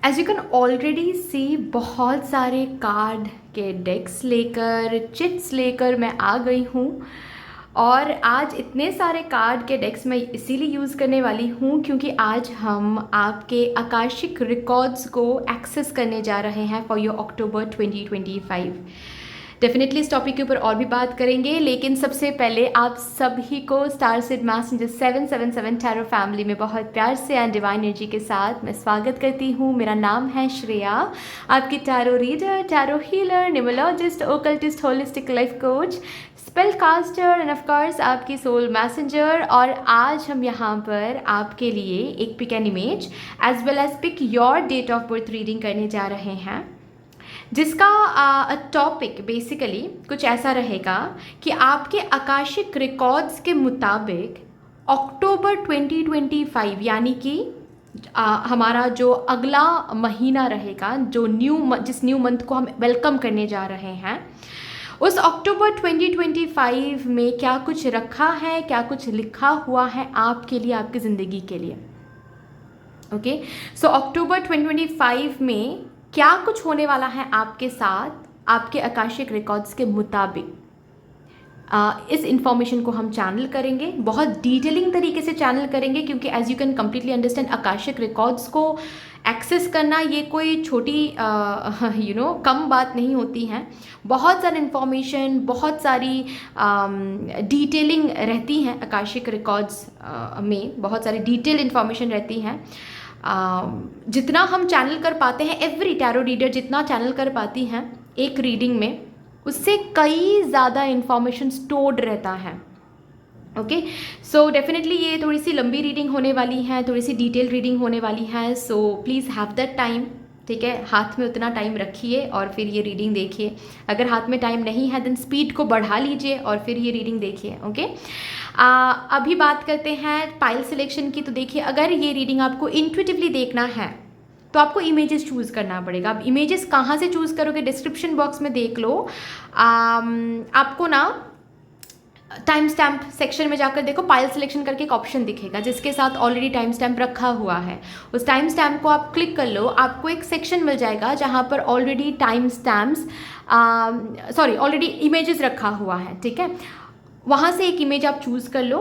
As you can already सी बहुत सारे card के डेक्स लेकर चिट्स लेकर मैं आ गई हूँ। और आज इतने सारे कार्ड के डेक्स मैं इसीलिए यूज़ करने वाली हूँ क्योंकि आज हम आपके आकाशिक रिकॉर्ड्स को एक्सेस करने जा रहे हैं फॉर योर अक्टूबर 2025। डेफिनेटली इस टॉपिक के ऊपर और भी बात करेंगे, लेकिन सबसे पहले आप सभी को star seed messenger 777 tarot family में बहुत प्यार से एंड डिवाइन एनर्जी के साथ मैं स्वागत करती हूँ। मेरा नाम है श्रेया, आपकी tarot reader, tarot healer, numerologist, occultist, holistic life coach, spell caster and of course आपकी सोल मैसेंजर। और आज हम यहाँ पर आपके लिए एक pick an image as well as pick your date of birth reading करने जा रहे हैं, जिसका टॉपिक बेसिकली कुछ ऐसा रहेगा कि आपके आकाशिक रिकॉर्ड्स के मुताबिक अक्टूबर 2025 यानी कि हमारा जो अगला महीना रहेगा, जो जिस न्यू मंथ को हम वेलकम करने जा रहे हैं, उस अक्टूबर 2025 में क्या कुछ रखा है, क्या कुछ लिखा हुआ है आपके लिए, आपकी ज़िंदगी के लिए। ओके, सो अक्टूबर 2025 में क्या कुछ होने वाला है आपके साथ, आपके आकाशिक रिकॉर्ड्स के मुताबिक। इस इंफॉर्मेशन को हम चैनल करेंगे, बहुत डिटेलिंग तरीके से चैनल करेंगे, क्योंकि as you can completely understand Akashic records को एक्सेस करना ये कोई छोटी कम बात नहीं होती है। बहुत सारी इंफॉर्मेशन, बहुत सारी डिटेलिंग रहती हैं आकाशिक रिकॉर्ड्स में, बहुत सारी डिटेल इंफॉर्मेशन रहती हैं। जितना हम चैनल कर पाते हैं, एवरी टैरो रीडर जितना चैनल कर पाती हैं एक रीडिंग में, उससे कई ज़्यादा इंफॉर्मेशन स्टोर्ड रहता है। ओके, सो डेफिनेटली ये थोड़ी सी लंबी रीडिंग होने वाली है, थोड़ी सी डिटेल रीडिंग होने वाली है। So please have that time, ठीक है, हाथ में उतना टाइम रखिए और फिर ये रीडिंग देखिए। अगर हाथ में टाइम नहीं है देन स्पीड को बढ़ा लीजिए और फिर ये रीडिंग देखिए। ओके, अभी बात करते हैं पाइल सिलेक्शन की। तो देखिए, अगर ये रीडिंग आपको इंट्यूटिवली देखना है तो आपको इमेजेस चूज़ करना पड़ेगा। अब इमेजेस कहाँ से चूज़ करोगे, डिस्क्रिप्शन बॉक्स में देख लो। आपको ना टाइम स्टैम्प सेक्शन में जाकर देखो, पाइल सिलेक्शन करके एक ऑप्शन दिखेगा जिसके साथ ऑलरेडी टाइम स्टैम्प रखा हुआ है। उस टाइम स्टैम्प को आप क्लिक कर लो, आपको एक सेक्शन मिल जाएगा जहाँ पर already time stamps already images रखा हुआ है, ठीक है। वहाँ से एक इमेज आप चूज़ कर लो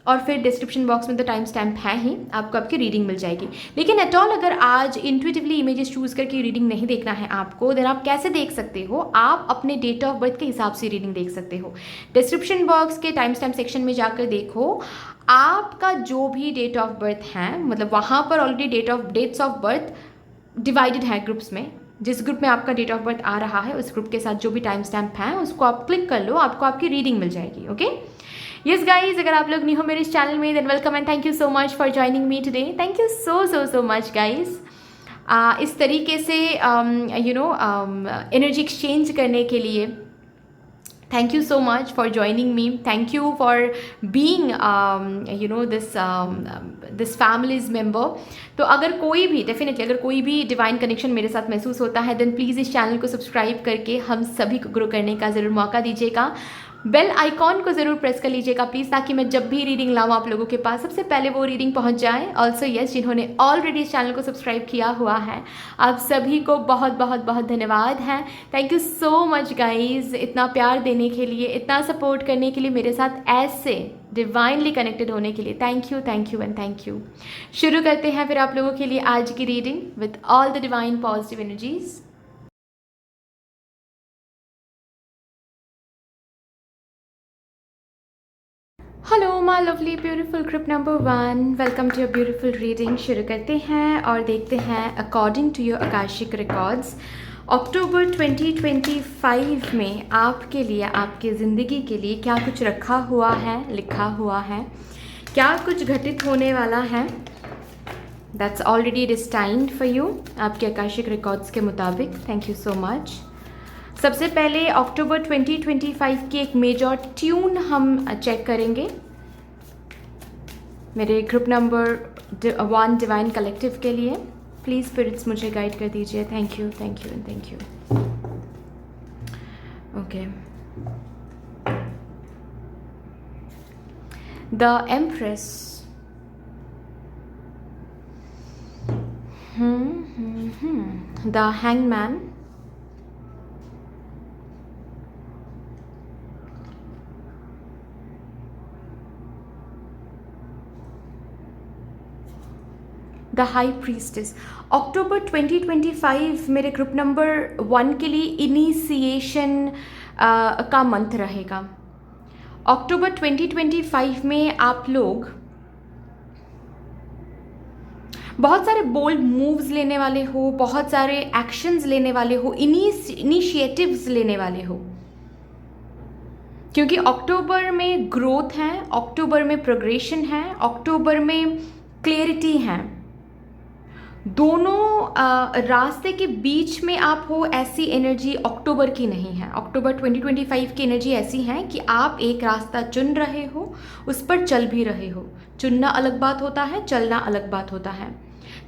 और फिर डिस्क्रिप्शन बॉक्स में तो टाइम स्टैम्प है ही, आपको आपकी रीडिंग मिल जाएगी। लेकिन एट ऑल अगर आज इंट्यूटिवली इमेजेस चूज़ करके रीडिंग नहीं देखना है आपको, देन आप कैसे देख सकते हो, आप अपने डेट ऑफ बर्थ के हिसाब से रीडिंग देख सकते हो। डिस्क्रिप्शन बॉक्स के टाइम स्टैम्प सेक्शन में जाकर देखो, आपका जो भी डेट ऑफ बर्थ है, मतलब वहाँ पर already dates of birth divided है ग्रुप्स में। जिस ग्रुप में आपका डेट ऑफ बर्थ आ रहा है उस ग्रुप के साथ जो भी टाइम स्टैम्प है उसको आप क्लिक कर लो, आपको आपकी रीडिंग मिल जाएगी। ओके, यस गाइज, अगर आप लोग न्यू हो मेरे इस चैनल में than welcome and thank you so much for joining me today. Thank you so much guys. इस तरीके से एनर्जी एक्सचेंज करने के लिए thank you so much for joining me, thank you for being this families member. तो अगर कोई भी डेफिनेटली अगर कोई भी डिवाइन कनेक्शन मेरे साथ महसूस होता है देन प्लीज़ इस चैनल को सब्सक्राइब करके हम सभी को ग्रो करने का ज़रूर मौका दीजिएगा। बेल आइकॉन को ज़रूर प्रेस कर लीजिएगा प्लीज़, ताकि मैं जब भी रीडिंग लाऊँ आप लोगों के पास सबसे पहले वो रीडिंग पहुंच जाए। ऑल्सो यस, जिन्होंने ऑलरेडी इस चैनल को सब्सक्राइब किया हुआ है आप सभी को बहुत बहुत बहुत धन्यवाद है। Thank you so much guys, इतना प्यार देने के लिए, इतना सपोर्ट करने के लिए, मेरे साथ ऐसे डिवाइनली कनेक्टेड होने के लिए thank you and thank you. शुरू करते हैं फिर आप लोगों के लिए आज की reading with all the divine positive energies. Hello my lovely beautiful group number 1, welcome to your beautiful reading. शुरू करते हैं और देखते हैं according to your akashic records October 2025 में आपके लिए, आपकी ज़िंदगी के लिए क्या कुछ रखा हुआ है, लिखा हुआ है, क्या कुछ घटित होने वाला है। That's already destined for you आपके आकाशिक रिकॉर्ड्स के मुताबिक। Thank you so much. सबसे पहले अक्टूबर 2025 की एक मेजर ट्यून हम चेक करेंगे मेरे ग्रुप नंबर 1 डिवाइन कलेक्टिव के लिए। प्लीज़ स्पिरिट्स मुझे गाइड कर दीजिए। Thank you and thank you. Okay, the empress. The hangman, the high priestess. October 2025 मेरे ग्रुप नंबर 1 के लिए इनिशिएशन का मंथ रहेगा। अक्टूबर 2025 में आप लोग बहुत सारे बोल्ड मूव्स लेने वाले हो, बहुत सारे एक्शंस लेने वाले हो, इनिशिएटिव्स लेने वाले हो, क्योंकि अक्टूबर में ग्रोथ है, अक्टूबर में प्रोग्रेशन है, अक्टूबर में क्लियरिटी है। दोनों रास्ते के बीच में आप हो, ऐसी एनर्जी अक्टूबर की नहीं है। अक्टूबर 2025 की एनर्जी ऐसी है कि आप एक रास्ता चुन रहे हो, उस पर चल भी रहे हो। चुनना अलग बात होता है, चलना अलग बात होता है।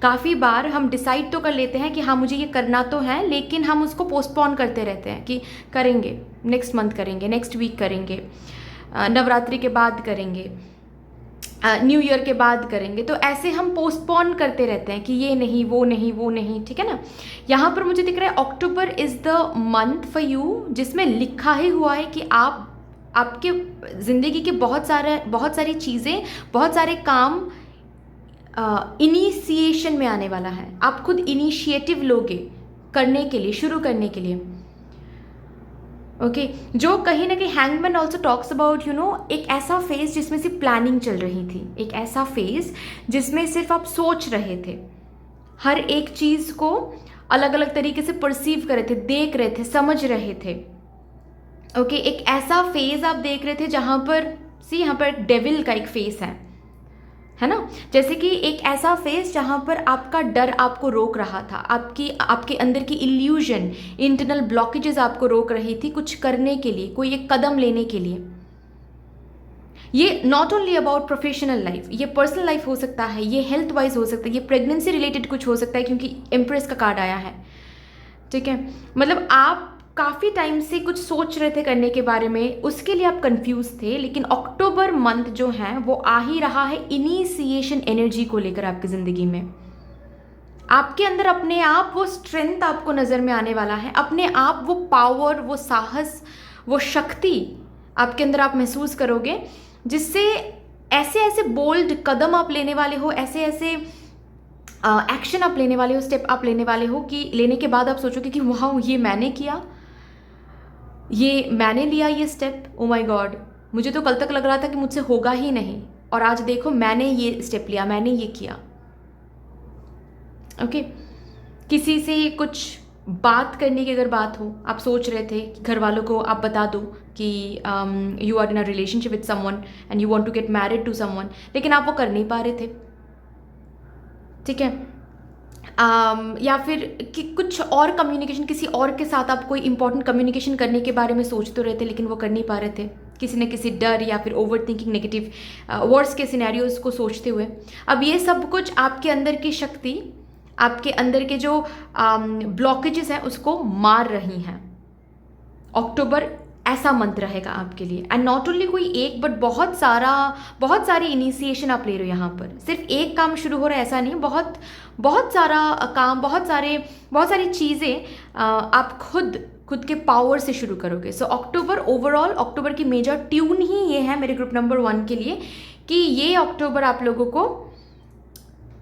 काफ़ी बार हम डिसाइड तो कर लेते हैं कि हाँ मुझे ये करना तो है, लेकिन हम उसको पोस्टपोन करते रहते हैं कि करेंगे, नेक्स्ट मंथ करेंगे, नेक्स्ट वीक करेंगे, नवरात्रि के बाद करेंगे, न्यू ईयर के बाद करेंगे। तो ऐसे हम पोस्टपोन करते रहते हैं कि ये नहीं, वो नहीं, वो नहीं, ठीक है ना। यहाँ पर मुझे दिख रहा है October is the month for you, जिसमें लिखा ही हुआ है कि आपके ज़िंदगी के बहुत सारी चीज़ें, बहुत सारे काम इनिशिएशन में आने वाला है। आप खुद इनिशिएटिव लोगे करने के लिए, शुरू करने के लिए। ओके जो कहीं ना कहीं हैंगमैन ऑल्सो टॉक्स अबाउट एक ऐसा फेज जिसमें सिर्फ प्लानिंग चल रही थी, एक ऐसा फेज जिसमें सिर्फ आप सोच रहे थे, हर एक चीज़ को अलग अलग तरीके से परसीव कर रहे थे, देख रहे थे, समझ रहे थे। ओके एक ऐसा फेज आप देख रहे थे जहाँ पर यहाँ पर डेविल का एक फेस है ना। जैसे कि एक ऐसा फेस जहाँ पर आपका डर आपको रोक रहा था, आपके अंदर की इल्यूजन, इंटरनल ब्लॉकेजेस आपको रोक रही थी कुछ करने के लिए, कोई एक कदम लेने के लिए। ये not only about professional life, ये पर्सनल लाइफ हो सकता है, ये हेल्थ वाइज हो सकता है, ये प्रेगनेंसी रिलेटेड कुछ हो सकता है, क्योंकि एम्प्रेस का कार्ड आया है। ठीक है, मतलब आप काफ़ी टाइम से कुछ सोच रहे थे करने के बारे में, उसके लिए आप कंफ्यूज थे, लेकिन अक्टूबर मंथ जो है वो आ ही रहा है इनिशिएशन एनर्जी को लेकर आपकी ज़िंदगी में। आपके अंदर अपने आप वो स्ट्रेंथ आपको नज़र में आने वाला है, अपने आप वो पावर, वो साहस, वो शक्ति आपके अंदर आप महसूस करोगे, जिससे ऐसे ऐसे बोल्ड कदम आप लेने वाले हो, ऐसे ऐसे एक्शन आप लेने वाले हो, स्टेप आप लेने वाले हो कि लेने के बाद आप सोचोगे कि वाह ये मैंने किया, ये मैंने लिया ये स्टेप, ओ माय गॉड मुझे तो कल तक लग रहा था कि मुझसे होगा ही नहीं, और आज देखो मैंने ये स्टेप लिया, मैंने ये किया। ओके किसी से कुछ बात करने की अगर बात हो, आप सोच रहे थे कि घर वालों को आप बता दो कि you are in a relationship with someone and you want to get married to someone, लेकिन आप वो कर नहीं पा रहे थे। ठीक है, या फिर कि कुछ और कम्युनिकेशन, किसी और के साथ आप कोई इंपॉर्टेंट कम्युनिकेशन करने के बारे में सोच तो रहे थे, लेकिन वो कर नहीं पा रहे थे, किसी न किसी डर या फिर ओवर थिंकिंग, नेगेटिव वर्ड्स के सिनेरियोज को सोचते हुए। अब ये सब कुछ आपके अंदर की शक्ति, आपके अंदर के जो ब्लॉकेजेस हैं उसको मार रही हैं। अक्टूबर ऐसा मंथ रहेगा आपके लिए, एंड नॉट ओनली कोई एक बट बहुत सारी इनिशिएशन आप ले रहे हो। यहाँ पर सिर्फ एक काम शुरू हो रहा है ऐसा नहीं, बहुत सारा काम, बहुत सारी चीज़ें आप खुद के पावर से शुरू करोगे। सो अक्टूबर ओवरऑल, अक्टूबर की मेजर ट्यून ही ये है मेरे ग्रुप नंबर 1 के लिए कि ये अक्टूबर आप लोगों को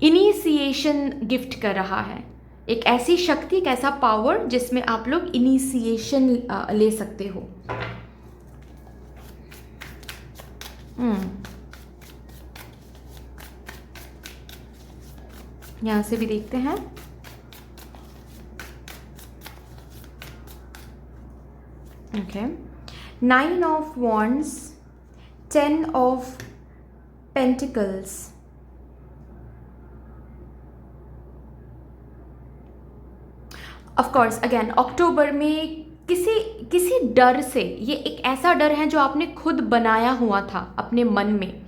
इनिशिएशन गिफ्ट कर रहा है, एक ऐसी शक्ति, एक ऐसा पावर जिसमें आप लोग इनिशिएशन ले सकते हो। यहां से भी देखते हैं। Okay 9 of wands, 10 of pentacles, of course again October में किसी डर से, ये एक ऐसा डर है जो आपने खुद बनाया हुआ था अपने मन में।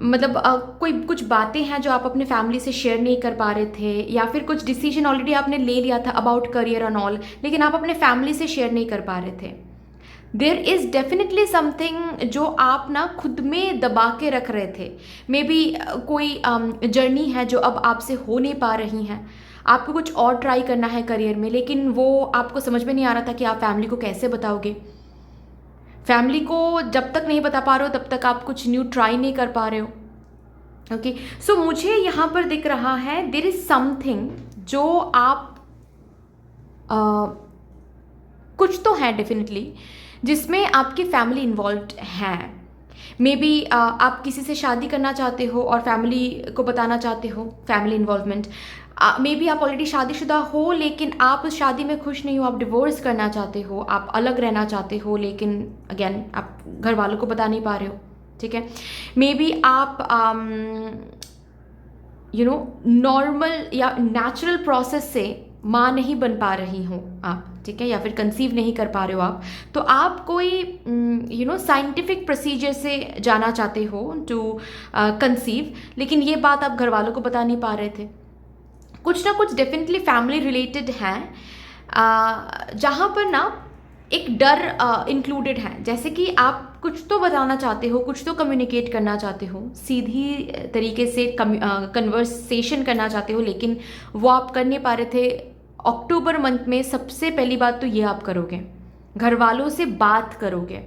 मतलब कोई कुछ बातें हैं जो आप अपने फैमिली से शेयर नहीं कर पा रहे थे, या फिर कुछ डिसीजन ऑलरेडी आपने ले लिया था अबाउट करियर एंड ऑल, लेकिन आप अपने फैमिली से शेयर नहीं कर पा रहे थे। देयर इज़ डेफिनेटली समथिंग जो आप ना खुद में दबा के रख रहे थे। मे बी कोई जर्नी है जो अब आपसे हो नहीं पा रही हैं, आपको कुछ और ट्राई करना है करियर में, लेकिन वो आपको समझ में नहीं आ रहा था कि आप फैमिली को कैसे बताओगे। फैमिली को जब तक नहीं बता पा रहे हो तब तक आप कुछ न्यू ट्राई नहीं कर पा रहे हो। ओके, सो मुझे यहाँ पर दिख रहा है देयर इज समथिंग जो आप कुछ तो है डेफिनेटली जिसमें आपकी फैमिली इन्वॉल्व्ड है। मे बी आप किसी से शादी करना चाहते हो और फैमिली को बताना चाहते हो, फैमिली इन्वॉल्वमेंट। मे बी आप ऑलरेडी शादीशुदा हो लेकिन आप उस शादी में खुश नहीं हो, आप डिवोर्स करना चाहते हो, आप अलग रहना चाहते हो, लेकिन अगेन आप घर वालों को बता नहीं पा रहे हो। ठीक है, मे बी आप नॉर्मल या नेचुरल प्रोसेस से माँ नहीं बन पा रही हो आप, ठीक है, या फिर कंसीव नहीं कर पा रहे हो आप, तो आप कोई साइंटिफिक प्रोसीजर से जाना चाहते हो टू कंसीव, लेकिन ये बात आप घर वालों को बता नहीं पा रहे थे। कुछ ना कुछ डेफिनेटली फैमिली रिलेटेड है जहाँ पर ना एक डर इंक्लूडेड है, जैसे कि आप कुछ तो बताना चाहते हो, कुछ तो कम्युनिकेट करना चाहते हो, सीधी तरीके से कन्वर्सेशन करना चाहते हो, लेकिन वो आप कर नहीं पा रहे थे। अक्टूबर मंथ में सबसे पहली बात तो ये आप करोगे, घर वालों से बात करोगे।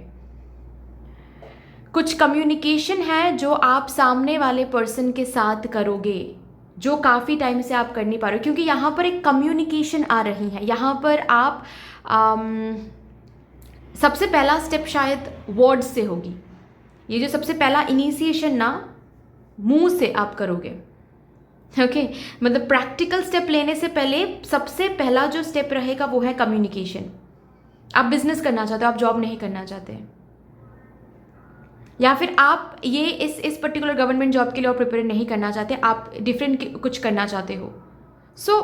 कुछ कम्युनिकेशन है जो आप सामने वाले पर्सन के साथ करोगे, जो काफ़ी टाइम से आप कर नहीं पा रहे हो, क्योंकि यहाँ पर एक कम्युनिकेशन आ रही है। यहाँ पर आप सबसे पहला स्टेप शायद वर्ड्स से होगी। ये जो सबसे पहला इनिशिएशन ना मुंह से आप करोगे। ओके, मतलब प्रैक्टिकल स्टेप लेने से पहले सबसे पहला जो स्टेप रहेगा वो है कम्युनिकेशन। आप बिजनेस करना चाहते हो, आप जॉब नहीं करना चाहते, या फिर आप ये इस पर्टिकुलर गवर्नमेंट जॉब के लिए और प्रिपेयर नहीं करना चाहते, आप डिफरेंट कुछ करना चाहते हो। सो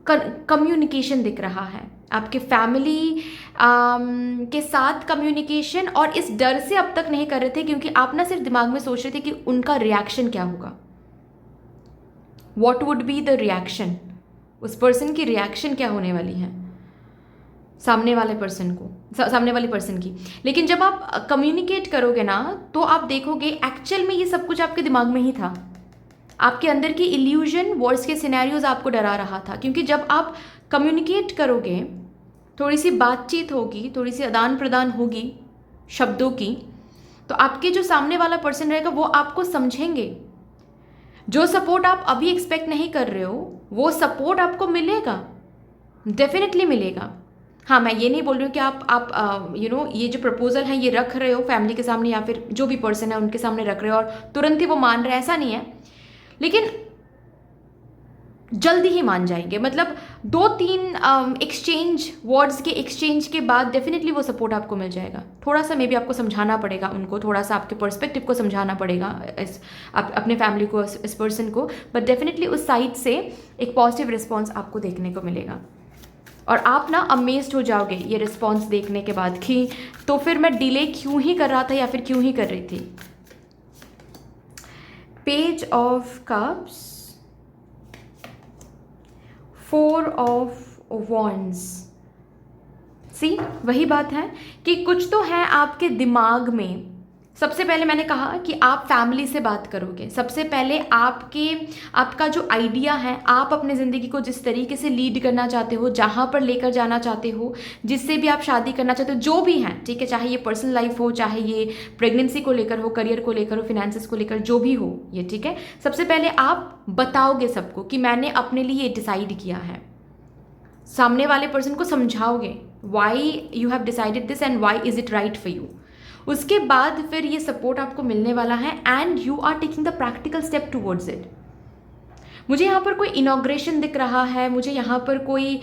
कम्युनिकेशन दिख रहा है, आपके फैमिली के साथ कम्युनिकेशन। और इस डर से अब तक नहीं कर रहे थे क्योंकि आप ना सिर्फ दिमाग में सोच रहे थे कि उनका रिएक्शन क्या होगा, what would be the reaction, उस पर्सन की रिएक्शन क्या होने वाली है सामने वाले पर्सन को, सामने वाली पर्सन की। लेकिन जब आप कम्युनिकेट करोगे ना तो आप देखोगे एक्चुअल में ये सब कुछ आपके दिमाग में ही था। आपके अंदर की इल्यूजन, वर्ड्स के सिनेरियोज आपको डरा रहा था, क्योंकि जब आप कम्युनिकेट करोगे, थोड़ी सी बातचीत होगी, थोड़ी सी आदान प्रदान होगी शब्दों की, तो आपके जो सामने वाला पर्सन रहेगा वो आपको समझेंगे। जो सपोर्ट आप अभी एक्सपेक्ट नहीं कर रहे हो वो सपोर्ट आपको मिलेगा, डेफिनेटली मिलेगा। हाँ, मैं ये नहीं बोल रही हूँ कि आप ये जो प्रपोजल है ये रख रहे हो फैमिली के सामने या फिर जो भी पर्सन है उनके सामने रख रहे हो और तुरंत ही वो मान रहे हैं, ऐसा नहीं है, लेकिन जल्दी ही मान जाएंगे। मतलब 2-3 एक्सचेंज, वर्ड्स के एक्सचेंज के बाद डेफिनेटली वो सपोर्ट आपको मिल जाएगा। थोड़ा सा मे बी आपको समझाना पड़ेगा उनको, थोड़ा सा आपके पर्सपेक्टिव को समझाना पड़ेगा अपने फैमिली को, इस पर्सन को, बट डेफिनेटली उस साइड से एक पॉजिटिव रिस्पॉन्स आपको देखने को मिलेगा। और आप ना अमेज्ड हो जाओगे ये रिस्पॉन्स देखने के बाद कि तो फिर मैं डिले क्यों ही कर रहा था या फिर क्यों ही कर रही थी। Page of cups, 4 of wands. See, वही बात है कि कुछ तो है आपके दिमाग में। सबसे पहले मैंने कहा कि आप फैमिली से बात करोगे। सबसे पहले आपका जो आइडिया है, आप अपने ज़िंदगी को जिस तरीके से लीड करना चाहते हो, जहाँ पर लेकर जाना चाहते हो, जिससे भी आप शादी करना चाहते हो, जो भी है, ठीक है, चाहे ये पर्सनल लाइफ हो, चाहे ये प्रेगनेंसी को लेकर हो, करियर को लेकर हो, फिनेंसेस को लेकर, जो भी हो ये, ठीक है। सबसे पहले आप बताओगे सबको कि मैंने अपने लिए डिसाइड किया है। सामने वाले पर्सन को समझाओगे why you have decided this and why is it right for you. उसके बाद फिर ये सपोर्ट आपको मिलने वाला है and you are taking the practical step towards it. मुझे यहाँ पर कोई इनॉग्रेशन दिख रहा है, मुझे यहाँ पर कोई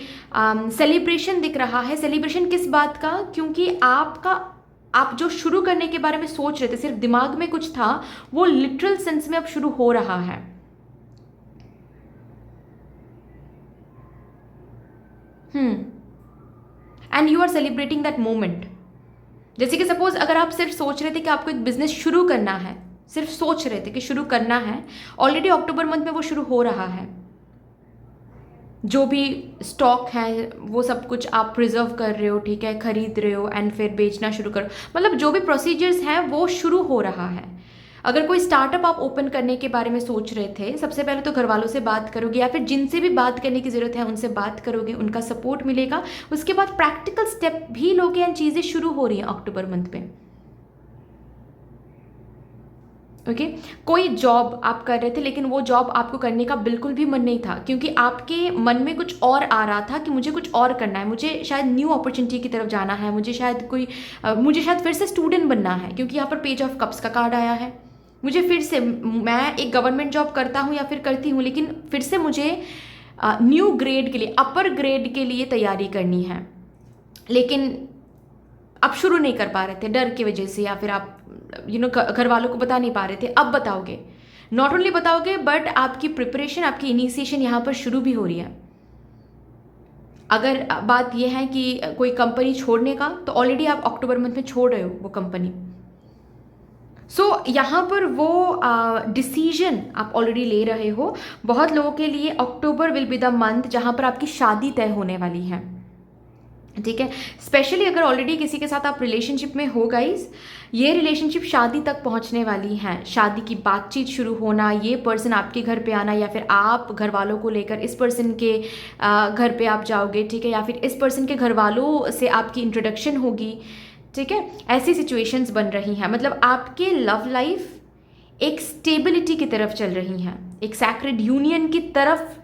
सेलिब्रेशन दिख रहा है। सेलिब्रेशन किस बात का? क्योंकि आप जो शुरू करने के बारे में सोच रहे थे, सिर्फ दिमाग में कुछ था, वो लिटरल सेंस में अब शुरू हो रहा है। And you are celebrating that moment. जैसे कि सपोज अगर आप सिर्फ सोच रहे थे कि आपको एक बिजनेस शुरू करना है, सिर्फ सोच रहे थे कि शुरू करना है, ऑलरेडी अक्टूबर मंथ में वो शुरू हो रहा है। जो भी स्टॉक है वो सब कुछ आप प्रिजर्व कर रहे हो, ठीक है, खरीद रहे हो एंड फिर बेचना शुरू करो। मतलब जो भी प्रोसीजर्स हैं वो शुरू हो रहा है। अगर कोई स्टार्टअप आप ओपन करने के बारे में सोच रहे थे, सबसे पहले तो घर वालों से बात करोगे या फिर जिनसे भी बात करने की ज़रूरत है उनसे बात करोगे, उनका सपोर्ट मिलेगा। उसके बाद प्रैक्टिकल स्टेप भी लोगे एंड चीज़ें शुरू हो रही हैं अक्टूबर मंथ में। ओके कोई जॉब आप कर रहे थे लेकिन वो जॉब आपको करने का बिल्कुल भी मन नहीं था, क्योंकि आपके मन में कुछ और आ रहा था कि मुझे कुछ और करना है, मुझे शायद न्यू अपॉर्चुनिटी की तरफ जाना है, मुझे शायद फिर से स्टूडेंट बनना है, क्योंकि यहाँ पर पेज ऑफ कप्स का कार्ड आया है। मुझे फिर से, मैं एक गवर्नमेंट जॉब करता हूँ या फिर करती हूँ, लेकिन फिर से मुझे न्यू ग्रेड के लिए, अपर ग्रेड के लिए तैयारी करनी है, लेकिन आप शुरू नहीं कर पा रहे थे डर की वजह से, या फिर आप घर वालों को बता नहीं पा रहे थे। अब बताओगे, नॉट ओनली बताओगे बट आपकी प्रिपरेशन, आपकी इनिशिएशन यहाँ पर शुरू भी हो रही है। अगर बात यह है कि कोई कंपनी छोड़ने का, तो ऑलरेडी आप अक्टूबर मंथ में छोड़ रहे हो वो कंपनी। यहाँ पर वो डिसीजन आप ऑलरेडी ले रहे हो। बहुत लोगों के लिए अक्टूबर विल बी द मंथ जहाँ पर आपकी शादी तय होने वाली है, ठीक है। स्पेशली अगर ऑलरेडी किसी के साथ आप रिलेशनशिप में हो गाइस, ये रिलेशनशिप शादी तक पहुंचने वाली है। शादी की बातचीत शुरू होना, ये पर्सन आपके घर पे आना, या फिर आप घर वालों को लेकर इस पर्सन के घर पे आप जाओगे, ठीक है, या फिर इस पर्सन के घर वालों से आपकी इंट्रोडक्शन होगी, ठीक है। ऐसी सिचुएशंस बन रही हैं। मतलब आपके लव लाइफ एक स्टेबिलिटी की तरफ चल रही हैं, एक सैक्रेड यूनियन की तरफ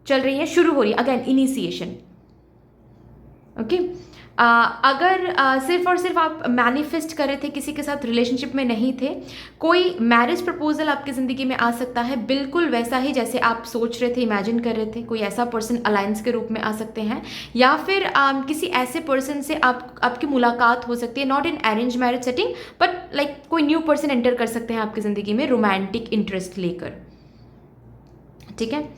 चल रही है, शुरू हो रही है। Again initiation, okay. अगर सिर्फ और सिर्फ आप मैनिफेस्ट कर रहे थे, किसी के साथ रिलेशनशिप में नहीं थे, कोई मैरिज प्रपोजल आपकी ज़िंदगी में आ सकता है, बिल्कुल वैसा ही जैसे आप सोच रहे थे, इमेजिन कर रहे थे। कोई ऐसा पर्सन अलायंस के रूप में आ सकते हैं, या फिर किसी ऐसे पर्सन से आपकी मुलाकात हो सकती है, not in arrange marriage setting but like कोई न्यू पर्सन एंटर कर सकते हैं आपकी ज़िंदगी में रोमांटिक इंटरेस्ट लेकर, ठीक है।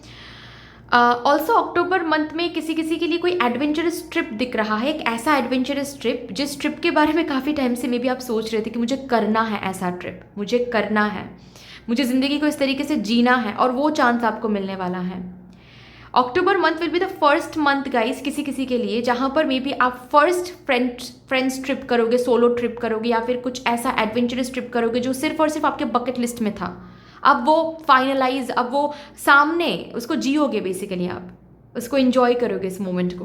ऑल्सो अक्टूबर मंथ में किसी किसी के लिए कोई एडवेंचरस ट्रिप दिख रहा है, एक ऐसा एडवेंचरस ट्रिप जिस ट्रिप के बारे में काफ़ी टाइम से मे बी आप सोच रहे थे कि मुझे करना है ऐसा ट्रिप, मुझे करना है, मुझे ज़िंदगी को इस तरीके से जीना है, और वो चांस आपको मिलने वाला है। October month will be the first month guys किसी किसी के लिए जहाँ पर मे बी आप फर्स्ट फ्रेंड्स ट्रिप करोगे, सोलो ट्रिप करोगे, या फिर कुछ ऐसा एडवेंचरस ट्रिप करोगे जो सिर्फ और सिर्फ आपके बकेट लिस्ट में था। अब वो फाइनलाइज, अब वो सामने, उसको जियोगे बेसिकली, आप उसको एंजॉय करोगे इस मोमेंट को।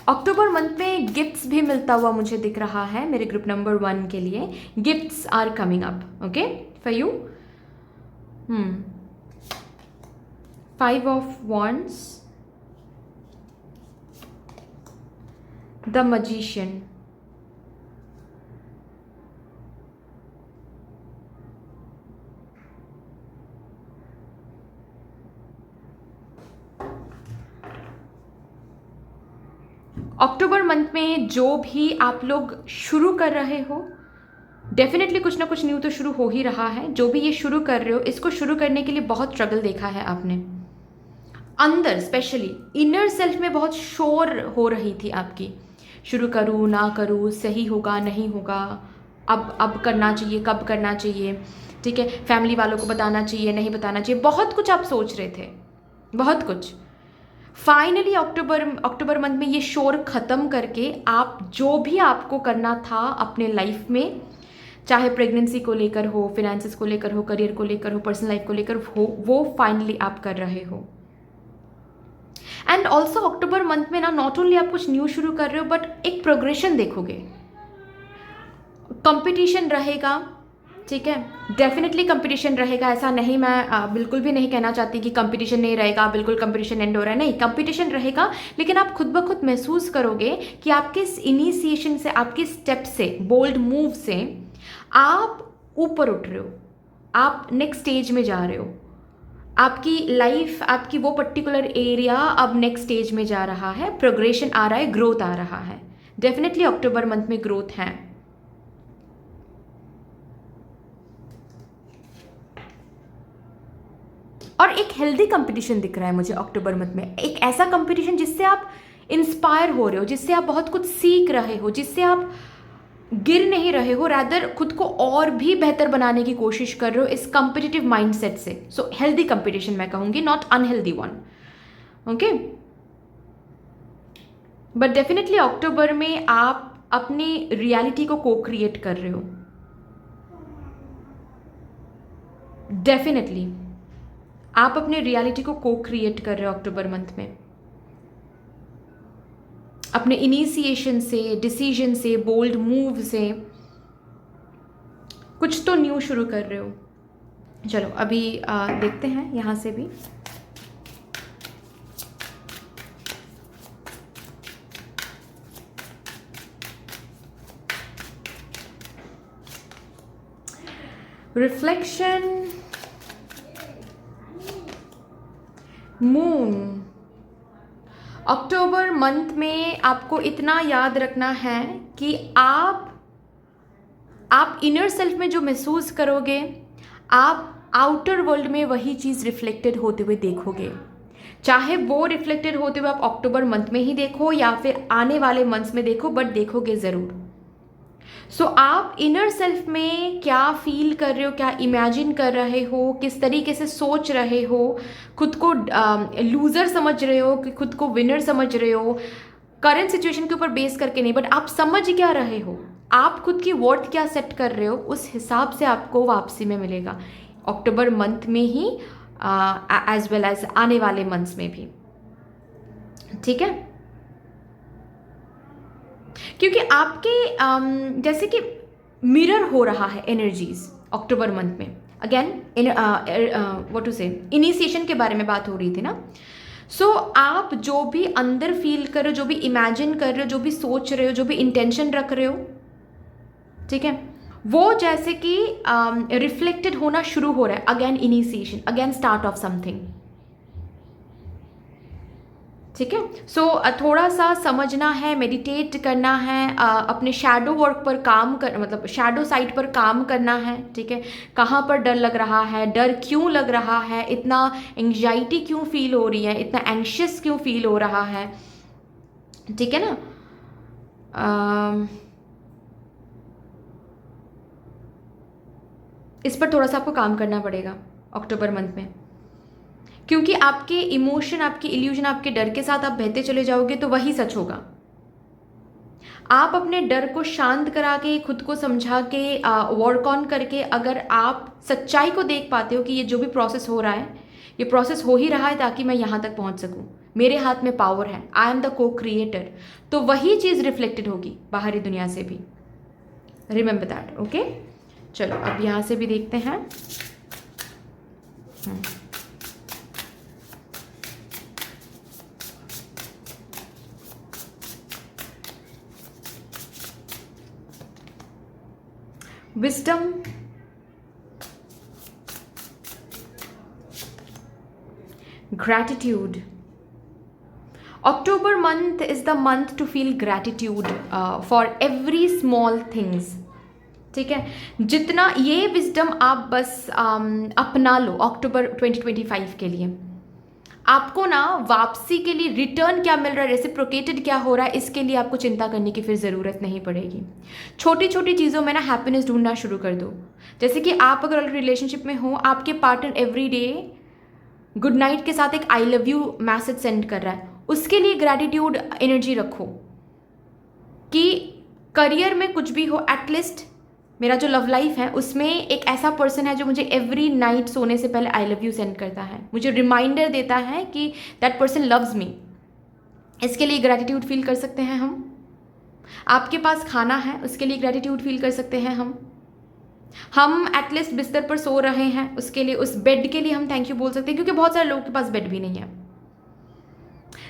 अक्टूबर मंथ में गिफ्ट्स भी मिलता हुआ मुझे दिख रहा है मेरे ग्रुप नंबर 1 के लिए। Gifts are coming up, okay, for you. 5 of wands, the magician, October month में जो भी आप लोग शुरू कर रहे हो, डेफिनेटली कुछ ना कुछ न्यू तो शुरू हो ही रहा है। जो भी ये शुरू कर रहे हो, इसको शुरू करने के लिए बहुत स्ट्रगल देखा है आपने अंदर, स्पेशली इनर सेल्फ में बहुत शोर हो रही थी आपकी, शुरू करूँ ना करूँ, सही होगा नहीं होगा, अब करना चाहिए, कब करना चाहिए, ठीक है, फैमिली वालों को बताना चाहिए नहीं बताना चाहिए, बहुत कुछ आप सोच रहे थे, बहुत कुछ। फाइनली अक्टूबर मंथ में ये शोर ख़त्म करके आप जो भी आपको करना था अपने लाइफ में, चाहे प्रेगनेंसी को लेकर हो, फिनेंसेस को लेकर हो, करियर को लेकर हो, पर्सनल लाइफ को लेकर हो, वो फाइनली आप कर रहे हो। एंड ऑल्सो अक्टूबर मंथ में ना नॉट ओनली आप कुछ न्यू शुरू कर रहे हो बट एक प्रोग्रेशन देखोगे। कंपटीशन रहेगा, ठीक है, डेफिनेटली कंपटीशन रहेगा। ऐसा नहीं, मैं बिल्कुल भी नहीं कहना चाहती कि कंपटीशन नहीं रहेगा, बिल्कुल कंपटीशन एंड हो रहा है, नहीं, कंपटीशन रहेगा, लेकिन आप खुद ब खुद महसूस करोगे कि आपके इस इनिशिएशन से, आपके स्टेप से, बोल्ड मूव से आप ऊपर उठ रहे हो, आप नेक्स्ट स्टेज में जा रहे हो। आपकी लाइफ, आपकी वो पर्टिकुलर एरिया अब नेक्स्ट स्टेज में जा रहा है, प्रोग्रेशन आ रहा है, ग्रोथ आ रहा है। डेफिनेटली अक्टूबर मंथ में ग्रोथ है। और एक हेल्दी कंपटीशन दिख रहा है मुझे अक्टूबर मंथ में, एक ऐसा कंपटीशन जिससे आप इंस्पायर हो रहे हो, जिससे आप बहुत कुछ सीख रहे हो, जिससे आप गिर नहीं रहे हो, रादर खुद को और भी बेहतर बनाने की कोशिश कर रहे हो इस कॉम्पिटिटिव माइंडसेट से। सो हेल्दी कंपटीशन मैं कहूँगी, not unhealthy one, okay. But definitely October में आप अपनी रियलिटी को को क्रिएट कर रहे हो। डेफिनेटली आप अपने रियलिटी को को क्रिएट कर रहे हो अक्टूबर मंथ में, अपने इनिशिएशन से, डिसीजन से, बोल्ड मूव से कुछ तो न्यू शुरू कर रहे हो। चलो अभी देखते हैं यहाँ से भी। Reflection, moon. अक्टूबर मंथ में आपको इतना याद रखना है कि आप इनर सेल्फ में जो महसूस करोगे, आप आउटर वर्ल्ड में वही चीज़ रिफ्लेक्टेड होते हुए देखोगे। चाहे वो रिफ्लेक्टेड होते हुए आप अक्टूबर मंथ में ही देखो या फिर आने वाले मंथ्स में देखो, बट देखोगे ज़रूर। सो आप इनर सेल्फ में क्या फील कर रहे हो, क्या इमेजिन कर रहे हो, किस तरीके से सोच रहे हो, खुद को लूज़र समझ रहे हो कि खुद को विनर समझ रहे हो, करंट सिचुएशन के ऊपर बेस करके नहीं, बट आप समझ क्या रहे हो, आप खुद की वर्थ क्या सेट कर रहे हो, उस हिसाब से आपको वापसी में मिलेगा अक्टूबर मंथ में ही, एज वेल एज आने वाले मंथ्स में भी। ठीक है, क्योंकि आपके जैसे कि मिरर हो रहा है एनर्जीज अक्टूबर मंथ में। अगेन व्हाट टू से, इनिशिएशन के बारे में बात हो रही थी ना। सो आप जो भी अंदर फील कर रहे हो, जो भी इमेजिन कर रहे हो, जो भी सोच रहे हो, जो भी इंटेंशन रख रहे हो, ठीक है, वो जैसे कि रिफ्लेक्टेड होना शुरू हो रहा है। Again initiation, again start of something. ठीक है, सो थोड़ा सा समझना है, मेडिटेट करना है, अपने शैडो वर्क पर काम कर, मतलब शैडो साइड पर काम करना है। ठीक है, कहाँ पर डर लग रहा है, डर क्यों लग रहा है, इतना एंग्जाइटी क्यों फील हो रही है, इतना एंग्शियस क्यों फील हो रहा है। ठीक है ना, इस पर थोड़ा सा आपको काम करना पड़ेगा अक्टूबर मंथ में, क्योंकि आपके इमोशन, आपकी इल्यूजन, आपके डर के साथ आप बहते चले जाओगे तो वही सच होगा। आप अपने डर को शांत करा के, खुद को समझा के, वर्क ऑन करके, अगर आप सच्चाई को देख पाते हो कि ये जो भी प्रोसेस हो रहा है, ये प्रोसेस हो ही रहा है ताकि मैं यहाँ तक पहुँच सकूँ, मेरे हाथ में पावर है, आई एम द को क्रिएटर, तो वही चीज़ रिफ्लेक्टेड होगी बाहरी दुनिया से भी। Remember that. ओके, चलो अब यहाँ से भी देखते हैं। Wisdom, gratitude. October month is the month to feel gratitude for every small things. ठीक है, जितना ये विजडम आप बस अपना लो अक्टूबर 2025 के लिए। आपको ना वापसी के लिए रिटर्न क्या मिल रहा है, रेसिप्रोकेटेड क्या हो रहा है, इसके लिए आपको चिंता करने की फिर ज़रूरत नहीं पड़ेगी। छोटी छोटी चीज़ों में ना हैप्पीनेस ढूंढना शुरू कर दो। जैसे कि आप अगर ऑलरेडी रिलेशनशिप में हो, आपके partner every day good night के साथ एक I love you message send कर रहा है, उसके लिए ग्रैटिट्यूड एनर्जी रखो कि करियर में कुछ भी हो, एटलीस्ट मेरा जो लव लाइफ है उसमें एक ऐसा पर्सन है जो मुझे एवरी नाइट सोने से पहले आई लव यू सेंड करता है, मुझे रिमाइंडर देता है कि दैट पर्सन लव्स मी। इसके लिए ग्रैटिट्यूड फील कर सकते हैं हम। आपके पास खाना है, उसके लिए ग्रैटिट्यूड फील कर सकते हैं हम एटलीस्ट बिस्तर पर सो रहे हैं, उसके लिए, उस बेड के लिए हम थैंक यू बोल सकते हैं, क्योंकि बहुत सारे लोगों के पास बेड भी नहीं है।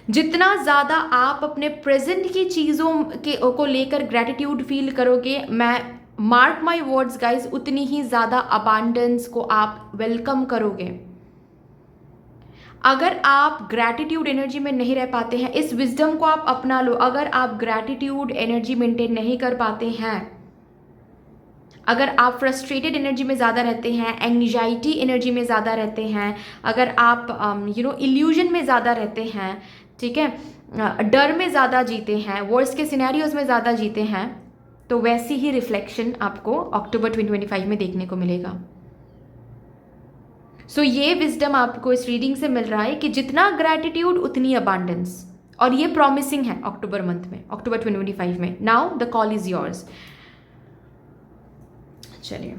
जितना ज़्यादा आप अपने प्रेजेंट की चीज़ों को लेकर ग्रैटिट्यूड फील करोगे, मैं मार्क माई वर्ड्स गाइज, उतनी ही ज़्यादा अबांडेंस को आप वेलकम करोगे। अगर आप ग्रैटिट्यूड एनर्जी में नहीं रह पाते हैं, इस विजडम को आप अपना लो। अगर आप ग्रैटिट्यूड एनर्जी मेंटेन नहीं कर पाते हैं, अगर आप फ्रस्ट्रेटेड एनर्जी में ज़्यादा रहते हैं, एंग्जाइटी एनर्जी में ज़्यादा रहते हैं, अगर आप इल्यूजन में ज़्यादा रहते हैं, ठीक है, डर में ज़्यादा जीते हैं, वर्स्ट के सिनेरियोज में ज़्यादा जीते हैं, तो वैसी ही रिफ्लेक्शन आपको अक्टूबर 2025 में देखने को मिलेगा। सो ये विजडम आपको इस रीडिंग से मिल रहा है कि जितना ग्रैटिट्यूड उतनी अबांडेंस। और ये प्रॉमिसिंग है अक्टूबर मंथ में, अक्टूबर 2025 में. Now the call is yours. चलिए,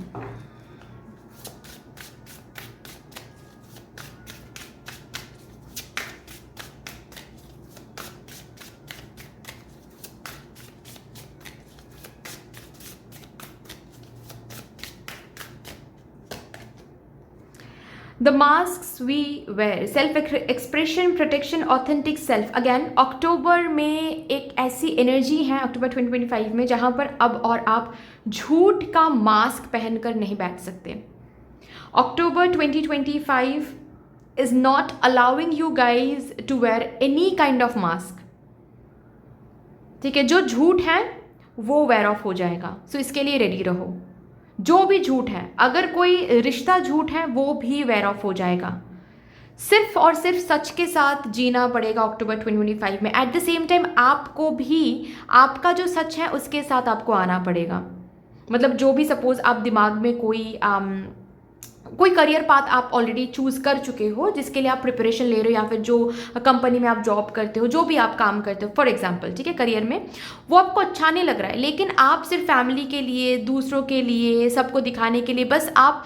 The masks we wear, self expression, protection, authentic self. Again October में एक ऐसी एनर्जी है अक्टूबर 2025 में जहाँ पर अब और आप झूठ का मास्क पहनकर नहीं बैठ सकते. अक्टूबर 2025 is not allowing you guys to wear any kind of mask. ठीक है, जो झूठ है वो वेयर ऑफ हो जाएगा. सो इसके लिए रेडी रहो. जो भी झूठ है, अगर कोई रिश्ता झूठ है वो भी वेयर ऑफ हो जाएगा. सिर्फ और सिर्फ सच के साथ जीना पड़ेगा अक्टूबर 2025 में. एट द सेम टाइम आपको भी आपका जो सच है उसके साथ आपको आना पड़ेगा. मतलब जो भी सपोज आप दिमाग में कोई करियर पाथ आप ऑलरेडी चूज़ कर चुके हो, जिसके लिए आप प्रिपरेशन ले रहे हो, या फिर जो कंपनी में आप जॉब करते हो, जो भी आप काम करते हो फॉर एग्जांपल, ठीक है, करियर में वो आपको अच्छा नहीं लग रहा है, लेकिन आप सिर्फ फैमिली के लिए, दूसरों के लिए, सबको दिखाने के लिए बस आप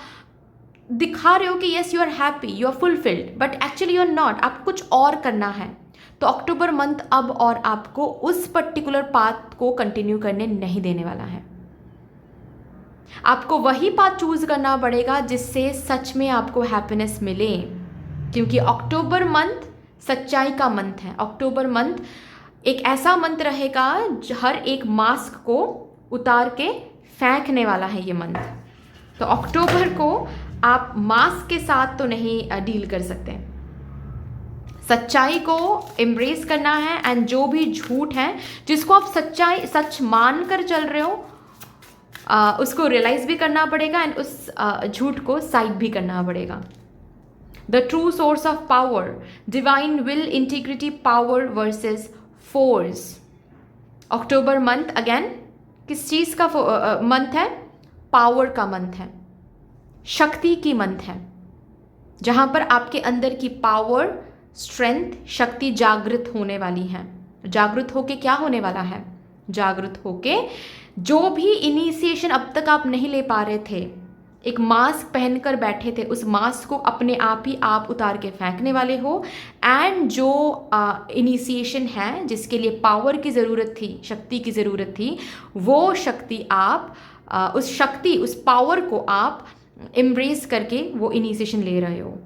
दिखा रहे हो कि yes you are happy, you are fulfilled, but actually you are not. आपको कुछ और करना है. तो अक्टूबर मंथ अब और आपको उस पर्टिकुलर पाथ को कंटिन्यू करने नहीं देने वाला है. आपको वही पाथ चूज करना पड़ेगा जिससे सच में आपको हैप्पीनेस मिले, क्योंकि अक्टूबर मंथ सच्चाई का मंथ है. अक्टूबर मंथ एक ऐसा मंथ रहेगा हर एक मास्क को उतार के फेंकने वाला है ये मंथ. तो अक्टूबर को आप मास्क के साथ तो नहीं डील कर सकते. सच्चाई को एम्ब्रेस करना है, एंड जो भी झूठ है जिसको आप सच मान कर चल रहे हो उसको रियलाइज भी करना पड़ेगा, एंड उस झूठ को साइड भी करना पड़ेगा. The true source of power, divine will, integrity, power versus force. October month again किस चीज़ का मंथ है? पावर का मंथ है, शक्ति की मंथ है, जहाँ पर आपके अंदर की पावर, स्ट्रेंथ, शक्ति जागृत होने वाली है. जागृत होके क्या होने वाला है? जागृत होके जो भी इनिशिएशन अब तक आप नहीं ले पा रहे थे, एक मास्क पहनकर बैठे थे, उस मास्क को अपने आप ही आप उतार के फेंकने वाले हो. एंड जो इनिशिएशन है जिसके लिए पावर की ज़रूरत थी, शक्ति की ज़रूरत थी, वो शक्ति आप उस पावर को आप एम्ब्रेस करके वो इनिशिएशन ले रहे हो.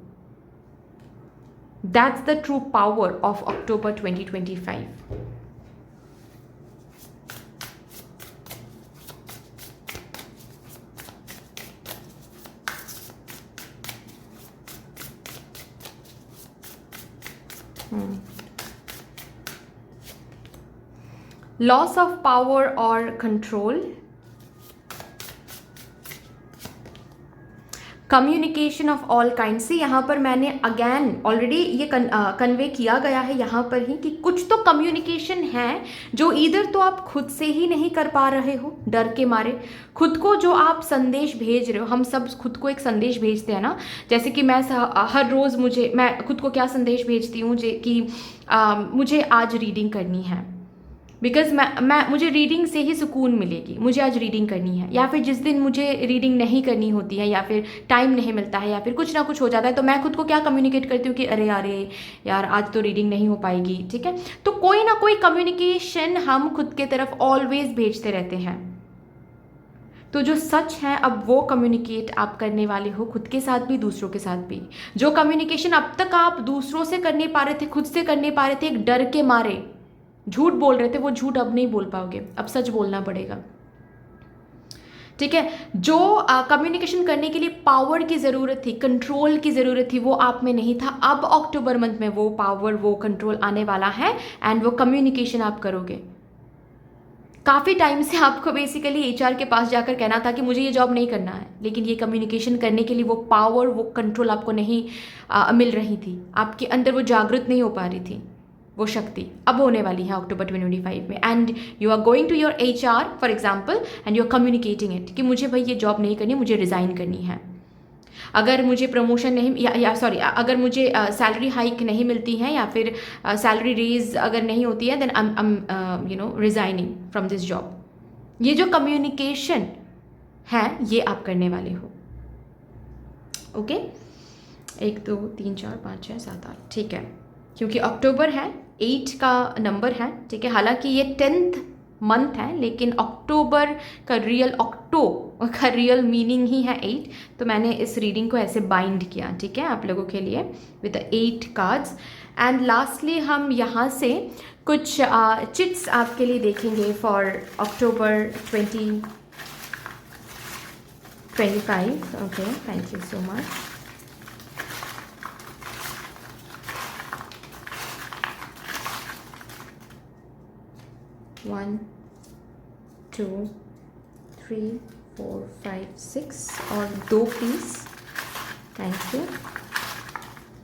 That's the true power of October 2025. Loss of power or control, communication of all kind से. यहाँ पर मैंने अगेन ऑलरेडी ये कन्वे किया गया है यहाँ पर ही कि कुछ तो कम्युनिकेशन है जो इधर तो आप खुद से ही नहीं कर पा रहे हो डर के मारे. खुद को जो आप संदेश भेज रहे हो, हम सब खुद को एक संदेश भेजते हैं ना, जैसे कि मैं हर रोज़ मैं खुद को क्या संदेश भेजती हूँ कि मुझे आज रीडिंग करनी है, बिकॉज मुझे रीडिंग से ही सुकून मिलेगी, मुझे आज रीडिंग करनी है. या फिर जिस दिन मुझे रीडिंग नहीं करनी होती है, या फिर टाइम नहीं मिलता है, या फिर कुछ ना कुछ हो जाता है, तो मैं खुद को क्या कम्युनिकेट करती हूँ कि अरे यार आज तो रीडिंग नहीं हो पाएगी. ठीक है, तो कोई ना कोई कम्युनिकेशन हम खुद के तरफ ऑलवेज भेजते रहते हैं. तो जो सच है अब वो कम्युनिकेट आप करने वाले हो, खुद के साथ भी, दूसरों के साथ भी. जो कम्युनिकेशन अब तक आप दूसरों से करने पा रहे थे, खुद से करने पा रहे थे, एक डर के मारे झूठ बोल रहे थे, वो झूठ अब नहीं बोल पाओगे, अब सच बोलना पड़ेगा. ठीक है, जो कम्युनिकेशन करने के लिए पावर की ज़रूरत थी, कंट्रोल की ज़रूरत थी, वो आप में नहीं था. अब अक्टूबर मंथ में वो पावर, वो कंट्रोल आने वाला है, एंड वो कम्युनिकेशन आप करोगे. काफ़ी टाइम से आपको बेसिकली एचआर के पास जाकर कहना था कि मुझे ये जॉब नहीं करना है, लेकिन ये कम्युनिकेशन करने के लिए वो पावर, वो कंट्रोल आपको नहीं मिल रही थी, आपके अंदर वो जागृत नहीं हो पा रही थी. वो शक्ति अब होने वाली है अक्टूबर 2025 में. And you are going to your HR for example, and you are communicating it कि मुझे भाई ये जॉब नहीं करनी, मुझे रिज़ाइन करनी है. अगर मुझे प्रमोशन नहीं या सॉरी अगर मुझे सैलरी हाइक नहीं मिलती है या फिर सैलरी रेज अगर नहीं होती है, then I you know resigning from this job. ये जो कम्युनिकेशन है ये आप करने वाले हो। ओके 1 2 3 4 5 6 7 8 ठीक है, क्योंकि अक्टूबर है, 8 का नंबर है, ठीक है। हालांकि ये 10th मंथ है, लेकिन अक्टूबर का रियल मीनिंग ही है 8, तो मैंने इस रीडिंग को ऐसे बाइंड किया, ठीक है, आप लोगों के लिए विद 8 कार्ड्स। एंड लास्टली हम यहाँ से कुछ चिट्स आपके लिए देखेंगे for October 2025। Okay, thank you so much. One 2 3 4 5 6 और 2 please.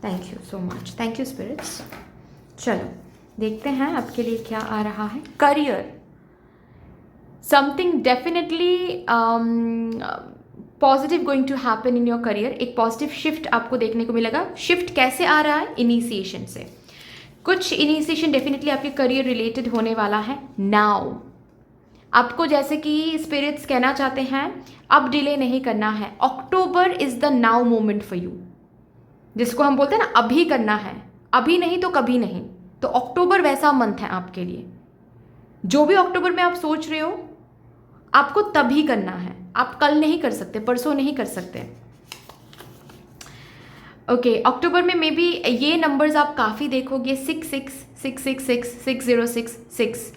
Thank you so much, thank you spirits. चलो देखते हैं आपके लिए क्या आ रहा है। Career, something definitely positive going to happen in your career. एक पॉजिटिव शिफ्ट आपको देखने को मिलेगा। शिफ्ट कैसे आ रहा है? इनिशिएशन से। कुछ इनिशिएशन डेफिनेटली आपके करियर रिलेटेड होने वाला है। नाउ आपको जैसे कि स्पिरिट्स कहना चाहते हैं अब डिले नहीं करना है। October is the now moment for you, जिसको हम बोलते हैं ना अभी करना है, अभी नहीं तो कभी नहीं। तो अक्टूबर वैसा मंथ है आपके लिए। जो भी अक्टूबर में आप सोच रहे हो आपको तभी करना है, आप कल नहीं कर सकते, परसों नहीं कर सकते। ओके, अक्टूबर में मे बी ये नंबर्स आप काफ़ी देखोगे, 66 666 606 6।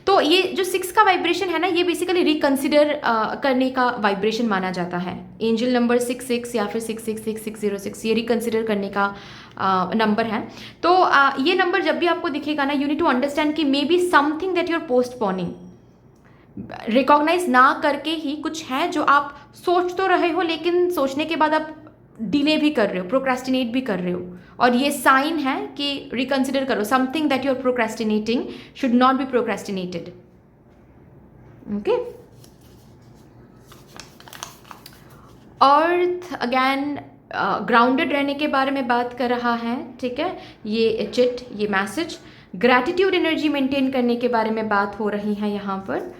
तो ये जो 6 का वाइब्रेशन है ना, ये बेसिकली रिकंसिडर करने का वाइब्रेशन माना जाता है। एंजल नंबर 66 या फिर 666 606 ये रिकंसिडर करने का नंबर है। तो ये नंबर जब भी आपको दिखेगा ना, यू नीड टू अंडरस्टैंड कि may be something that you are postponing. Recognise ना करके ही कुछ है जो आप सोच तो रहे हो, लेकिन सोचने के बाद आप डिले भी कर रहे हो, प्रोक्रेस्टिनेट भी कर रहे हो, और ये साइन है कि रिकंसिडर करो। Something that you are procrastinating should not be procrastinated. Okay, earth again grounded रहने के बारे में बात कर रहा है, ठीक है। ये चिट, ये मैसेज ग्रैटिट्यूड एनर्जी मेंटेन करने के बारे में बात हो रही है यहाँ पर।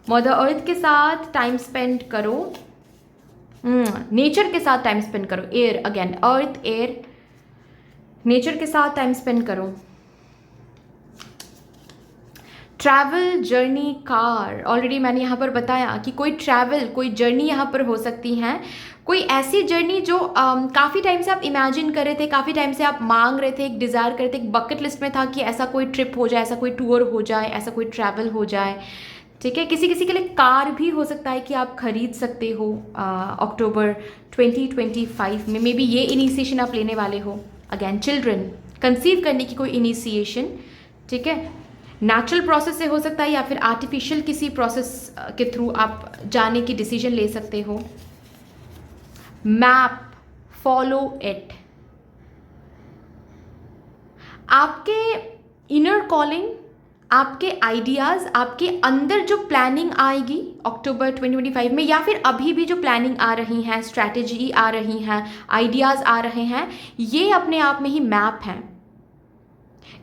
मदर अर्थ के साथ टाइम स्पेंड करो, नेचर के साथ टाइम स्पेंड करो। Air again, earth air, nature के साथ टाइम स्पेंड करो। ट्रैवल, जर्नी, कार, ऑलरेडी मैंने यहाँ पर बताया कि कोई ट्रैवल, कोई जर्नी यहाँ पर हो सकती है। कोई ऐसी जर्नी जो काफ़ी टाइम से आप इमेजिन कर रहे थे, काफ़ी टाइम से आप मांग रहे थे, एक डिज़ायर कर रहे थे, एक बकेट लिस्ट में था कि ऐसा कोई ट्रिप हो जाए, ऐसा कोई टूर हो जाए, ऐसा कोई ट्रैवल हो जाए, ठीक है। किसी किसी के लिए कार भी हो सकता है कि आप खरीद सकते हो अक्टूबर 2025 में। मे बी ये इनिशिएशन आप लेने वाले हो। अगेन चिल्ड्रन, कंसीव करने की कोई इनिशिएशन, ठीक है। नेचुरल प्रोसेस से हो सकता है या फिर आर्टिफिशियल किसी प्रोसेस के थ्रू आप जाने की डिसीजन ले सकते हो। Map, follow it. आपके इनर कॉलिंग, आपके आइडियाज़, आपके अंदर जो प्लानिंग आएगी अक्टूबर 2025 में, या फिर अभी भी जो प्लानिंग आ रही हैं, स्ट्रैटेजी आ रही हैं, आइडियाज़ आ रहे हैं, ये अपने आप में ही मैप हैं।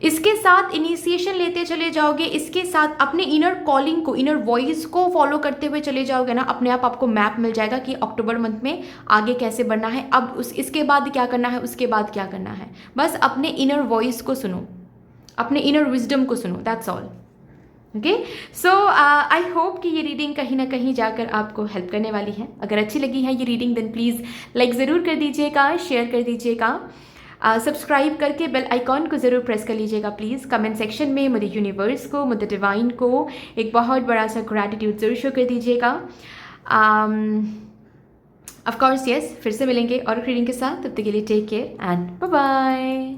इसके साथ इनिशिएशन लेते चले जाओगे, इसके साथ अपने इनर कॉलिंग को, इनर वॉइस को फॉलो करते हुए चले जाओगे ना, अपने आप आपको मैप मिल जाएगा कि अक्टूबर मंथ में आगे कैसे बढ़ना है, अब इसके बाद क्या करना है, उसके बाद क्या करना है। बस अपने इनर वॉइस को सुनो, अपने इनर विजडम को सुनो, that's all. Okay, so I hope कि ये रीडिंग कहीं ना कहीं जाकर आपको हेल्प करने वाली है। अगर अच्छी लगी है ये रीडिंग देन प्लीज़ लाइक ज़रूर कर दीजिएगा, शेयर कर दीजिएगा, सब्सक्राइब करके बेल आइकॉन को ज़रूर प्रेस कर लीजिएगा प्लीज़। कमेंट सेक्शन में मदर यूनिवर्स को, मदर डिवाइन को एक बहुत बड़ा सा ग्रैटिट्यूड ज़रूर शो कर दीजिएगा। ऑफ कोर्स यस, फिर से मिलेंगे और रीडिंग के साथ। तब तक के लिए take care and bye bye.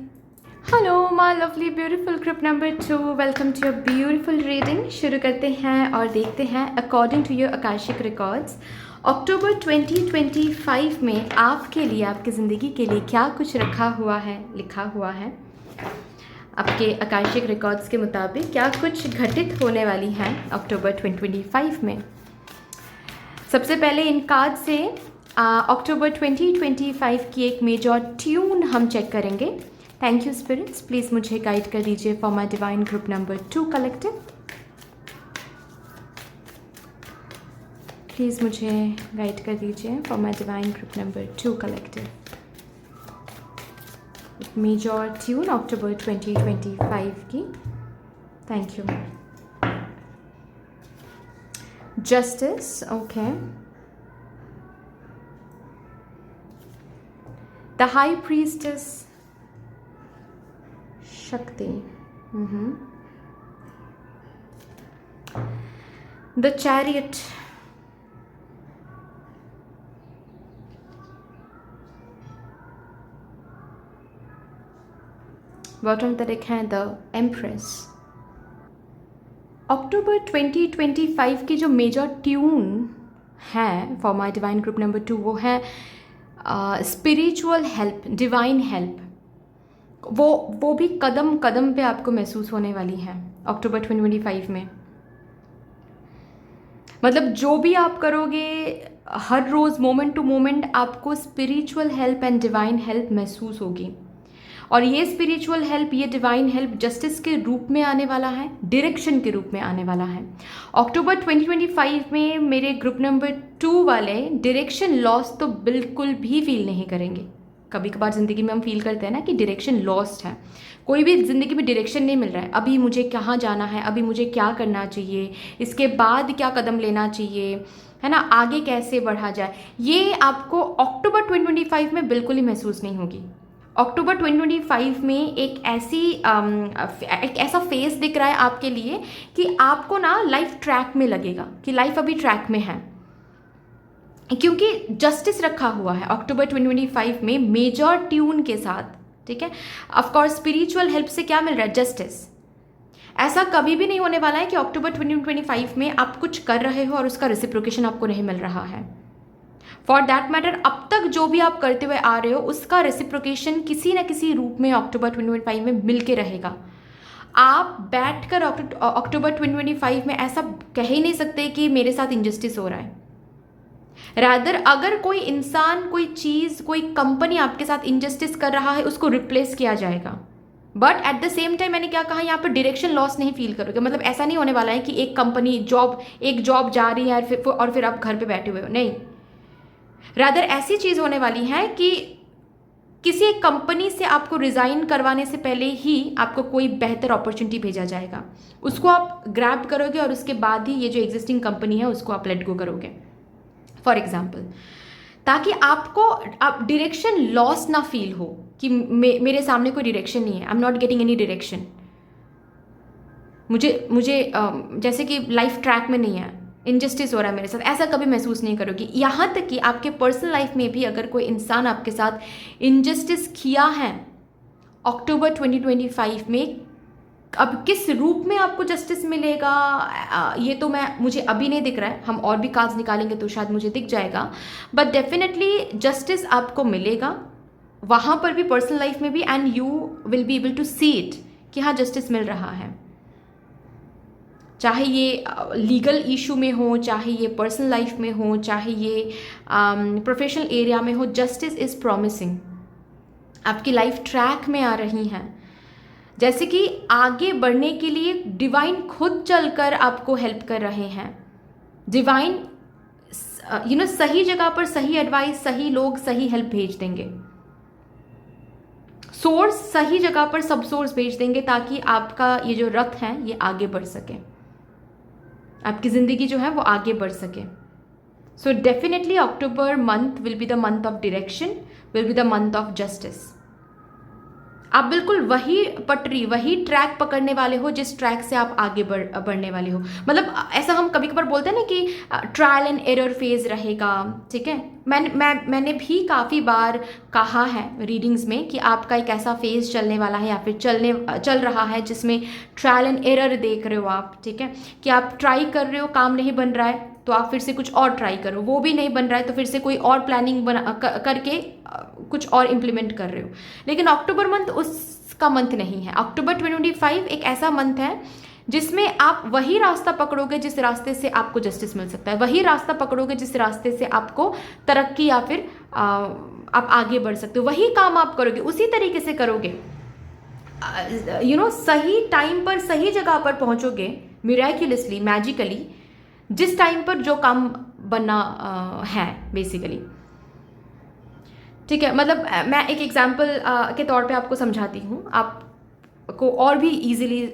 Hello my lovely beautiful group number 2, welcome to your beautiful reading. शुरू करते हैं और देखते हैं according to your akashic records October 2025 में आपके लिए, आपकी ज़िंदगी के लिए क्या कुछ रखा हुआ है, लिखा हुआ है। आपके आकाशिक रिकॉर्ड्स के मुताबिक क्या कुछ घटित होने वाली हैं अक्टूबर 2025 में। सबसे पहले इन कार्ड से अक्टूबर 2025 की एक मेजर ट्यून हम चेक करेंगे। थैंक यू स्पिरिट्स, प्लीज़ मुझे गाइड कर दीजिए for my divine group number 2 collective. Please मुझे गाइड कर दीजिए for my divine group number 2 collective. Major tune October 2025 की। Thank you. Justice, okay. The high priestess, Shakti. The chariot, bottom तरीक है the empress. October 2025 की जो मेजर ट्यून है for my divine group number 2 वो है स्पिरिचुअल हेल्प, डिवाइन हेल्प। वो भी कदम कदम पे आपको महसूस होने वाली है अक्टूबर 2025 में। मतलब जो भी आप करोगे हर रोज़ मोमेंट टू मोमेंट आपको spiritual help and divine help महसूस होगी। और ये स्पिरिचुअल हेल्प, ये डिवाइन हेल्प जस्टिस के रूप में आने वाला है, डायरेक्शन के रूप में आने वाला है। अक्टूबर 2025 में मेरे ग्रुप नंबर 2 वाले डायरेक्शन लॉस तो बिल्कुल भी फील नहीं करेंगे। कभी कभार ज़िंदगी में हम फील करते हैं ना कि डायरेक्शन लॉस्ट है, कोई भी ज़िंदगी में डायरेक्शन नहीं मिल रहा है। अभी मुझे कहाँ जाना है, अभी मुझे क्या करना चाहिए, इसके बाद क्या कदम लेना चाहिए, है ना, आगे कैसे बढ़ा जाए, ये आपको अक्टूबर 2025 में बिल्कुल ही महसूस नहीं होगी। अक्टूबर 2025 में एक ऐसा फेस दिख रहा है आपके लिए कि आपको ना लाइफ ट्रैक में लगेगा कि लाइफ अभी ट्रैक में है, क्योंकि जस्टिस रखा हुआ है अक्टूबर 2025 में मेजर ट्यून के साथ। ठीक है, ऑफ कोर्स स्पिरिचुअल हेल्प से क्या मिल रहा है, जस्टिस। ऐसा कभी भी नहीं होने वाला है कि अक्टूबर 2025 में आप कुछ कर रहे हो और उसका रेसिप्रोकेशन आपको नहीं मिल रहा है। फॉर दैट मैटर अब तक जो भी आप करते हुए आ रहे हो उसका रेसिप्रोकेशन किसी न किसी रूप में अक्टूबर 2025 में मिल के रहेगा। आप बैठकर अक्टूबर 2025 में ऐसा कह ही नहीं सकते कि मेरे साथ इनजस्टिस हो रहा है। रादर अगर कोई इंसान, कोई चीज़, कोई कंपनी आपके साथ इनजस्टिस कर रहा है उसको रिप्लेस किया जाएगा। But at the same time मैंने क्या कहा, यहाँ पर डायरेक्शन लॉस नहीं फील करोगे। मतलब ऐसा नहीं होने वाला है कि एक कंपनी एक जॉब जा रही है और फिर आप घर पे बैठे हुए हो, नहीं। रादर ऐसी चीज़ होने वाली है कि किसी एक कंपनी से आपको रिज़ाइन करवाने से पहले ही आपको कोई बेहतर अपॉर्चुनिटी भेजा जाएगा, उसको आप ग्रैब करोगे और उसके बाद ही ये जो एग्जिस्टिंग कंपनी है उसको आप लेट गो करोगे, फॉर एग्जाम्पल, ताकि आपको डायरेक्शन लॉस ना फील हो कि मेरे सामने कोई डायरेक्शन नहीं है, I am not getting any direction. मुझे जैसे कि लाइफ ट्रैक में नहीं है, इनजस्टिस हो रहा है मेरे साथ, ऐसा कभी महसूस नहीं करोगी। यहाँ तक कि आपके पर्सनल लाइफ में भी अगर कोई इंसान आपके साथ इनजस्टिस किया है अक्टूबर 2025 में, अब किस रूप में आपको जस्टिस मिलेगा ये तो मुझे अभी नहीं दिख रहा है। हम और भी कार्ड्स निकालेंगे तो शायद मुझे दिख जाएगा, बट डेफिनेटली जस्टिस आपको मिलेगा वहाँ पर भी, पर्सनल लाइफ में भी, and you will be able to see it कि हाँ जस्टिस मिल रहा है। चाहे ये लीगल इशू में हो, चाहे ये पर्सनल लाइफ में हो, चाहे ये प्रोफेशनल एरिया में हो, जस्टिस इज़ प्रॉमिसिंग। आपकी लाइफ ट्रैक में आ रही हैं, जैसे कि आगे बढ़ने के लिए डिवाइन खुद चलकर आपको हेल्प कर रहे हैं। डिवाइन सही जगह पर सही एडवाइस, सही लोग, सही हेल्प भेज देंगे। सोर्स सही जगह पर सब सोर्स भेज देंगे ताकि आपका ये जो रथ है ये आगे बढ़ सके, आपकी ज़िंदगी जो है वो आगे बढ़ सके। So definitely October month will be the month of direction, will be the month of justice. आप बिल्कुल वही पटरी, वही ट्रैक पकड़ने वाले हो जिस ट्रैक से आप आगे बढ़ने वाले हो। मतलब ऐसा हम कभी कभार बोलते हैं ना कि ट्रायल एंड एरर फेज रहेगा, ठीक है। मैंने भी काफ़ी बार कहा है रीडिंग्स में कि आपका एक ऐसा फेज चलने वाला है या फिर चल रहा है जिसमें ट्रायल एंड एरर देख रहे हो आप, ठीक है, कि आप ट्राई कर रहे हो, काम नहीं बन रहा है तो आप फिर से कुछ और ट्राई करो, वो भी नहीं बन रहा है तो फिर से कोई और प्लानिंग करके कुछ और इम्प्लीमेंट कर रहे हो। लेकिन अक्टूबर मंथ उसका मंथ नहीं है। अक्टूबर 2025 एक ऐसा मंथ है जिसमें आप वही रास्ता पकड़ोगे जिस रास्ते से आपको जस्टिस मिल सकता है, वही रास्ता पकड़ोगे जिस रास्ते से आपको तरक्की या फिर आप आगे बढ़ सकते हो, वही काम आप करोगे, उसी तरीके से करोगे, सही टाइम पर सही जगह पर पहुंचोगे, मिराक्युलसली, मैजिकली, जिस टाइम पर जो काम बनना है बेसिकली। ठीक है, मतलब मैं एक एग्जाम्पल के तौर पे आपको समझाती हूँ, आपको और भी इजीली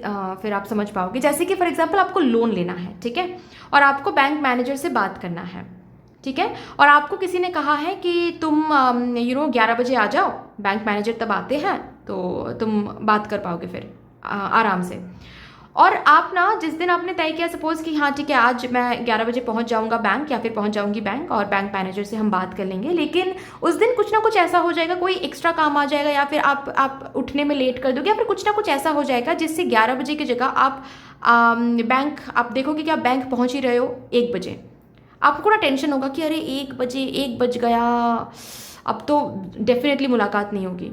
फिर आप समझ पाओगे। जैसे कि फॉर एग्जांपल आपको लोन लेना है, ठीक है, और आपको बैंक मैनेजर से बात करना है, ठीक है, और आपको किसी ने कहा है कि तुम 11 बजे आ जाओ, बैंक मैनेजर तब आते हैं, तो तुम बात कर पाओगे फिर आराम से। और आप ना जिस दिन आपने तय किया, सपोज कि हाँ ठीक है आज मैं 11 बजे पहुंच जाऊंगा बैंक या फिर पहुंच जाऊंगी बैंक और बैंक मैनेजर से हम बात कर लेंगे, लेकिन उस दिन कुछ ना कुछ ऐसा हो जाएगा, कोई एक्स्ट्रा काम आ जाएगा, या फिर आप उठने में लेट कर दोगे, या फिर कुछ ना कुछ ऐसा हो जाएगा जिससे 11 बजे की जगह आप बैंक, आप देखोगे कि आप बैंक पहुँच ही रहे हो 1 बजे। आपको थोड़ा टेंशन होगा कि अरे 1 बजे, 1 बज गया, अब तो डेफिनेटली मुलाकात नहीं होगी।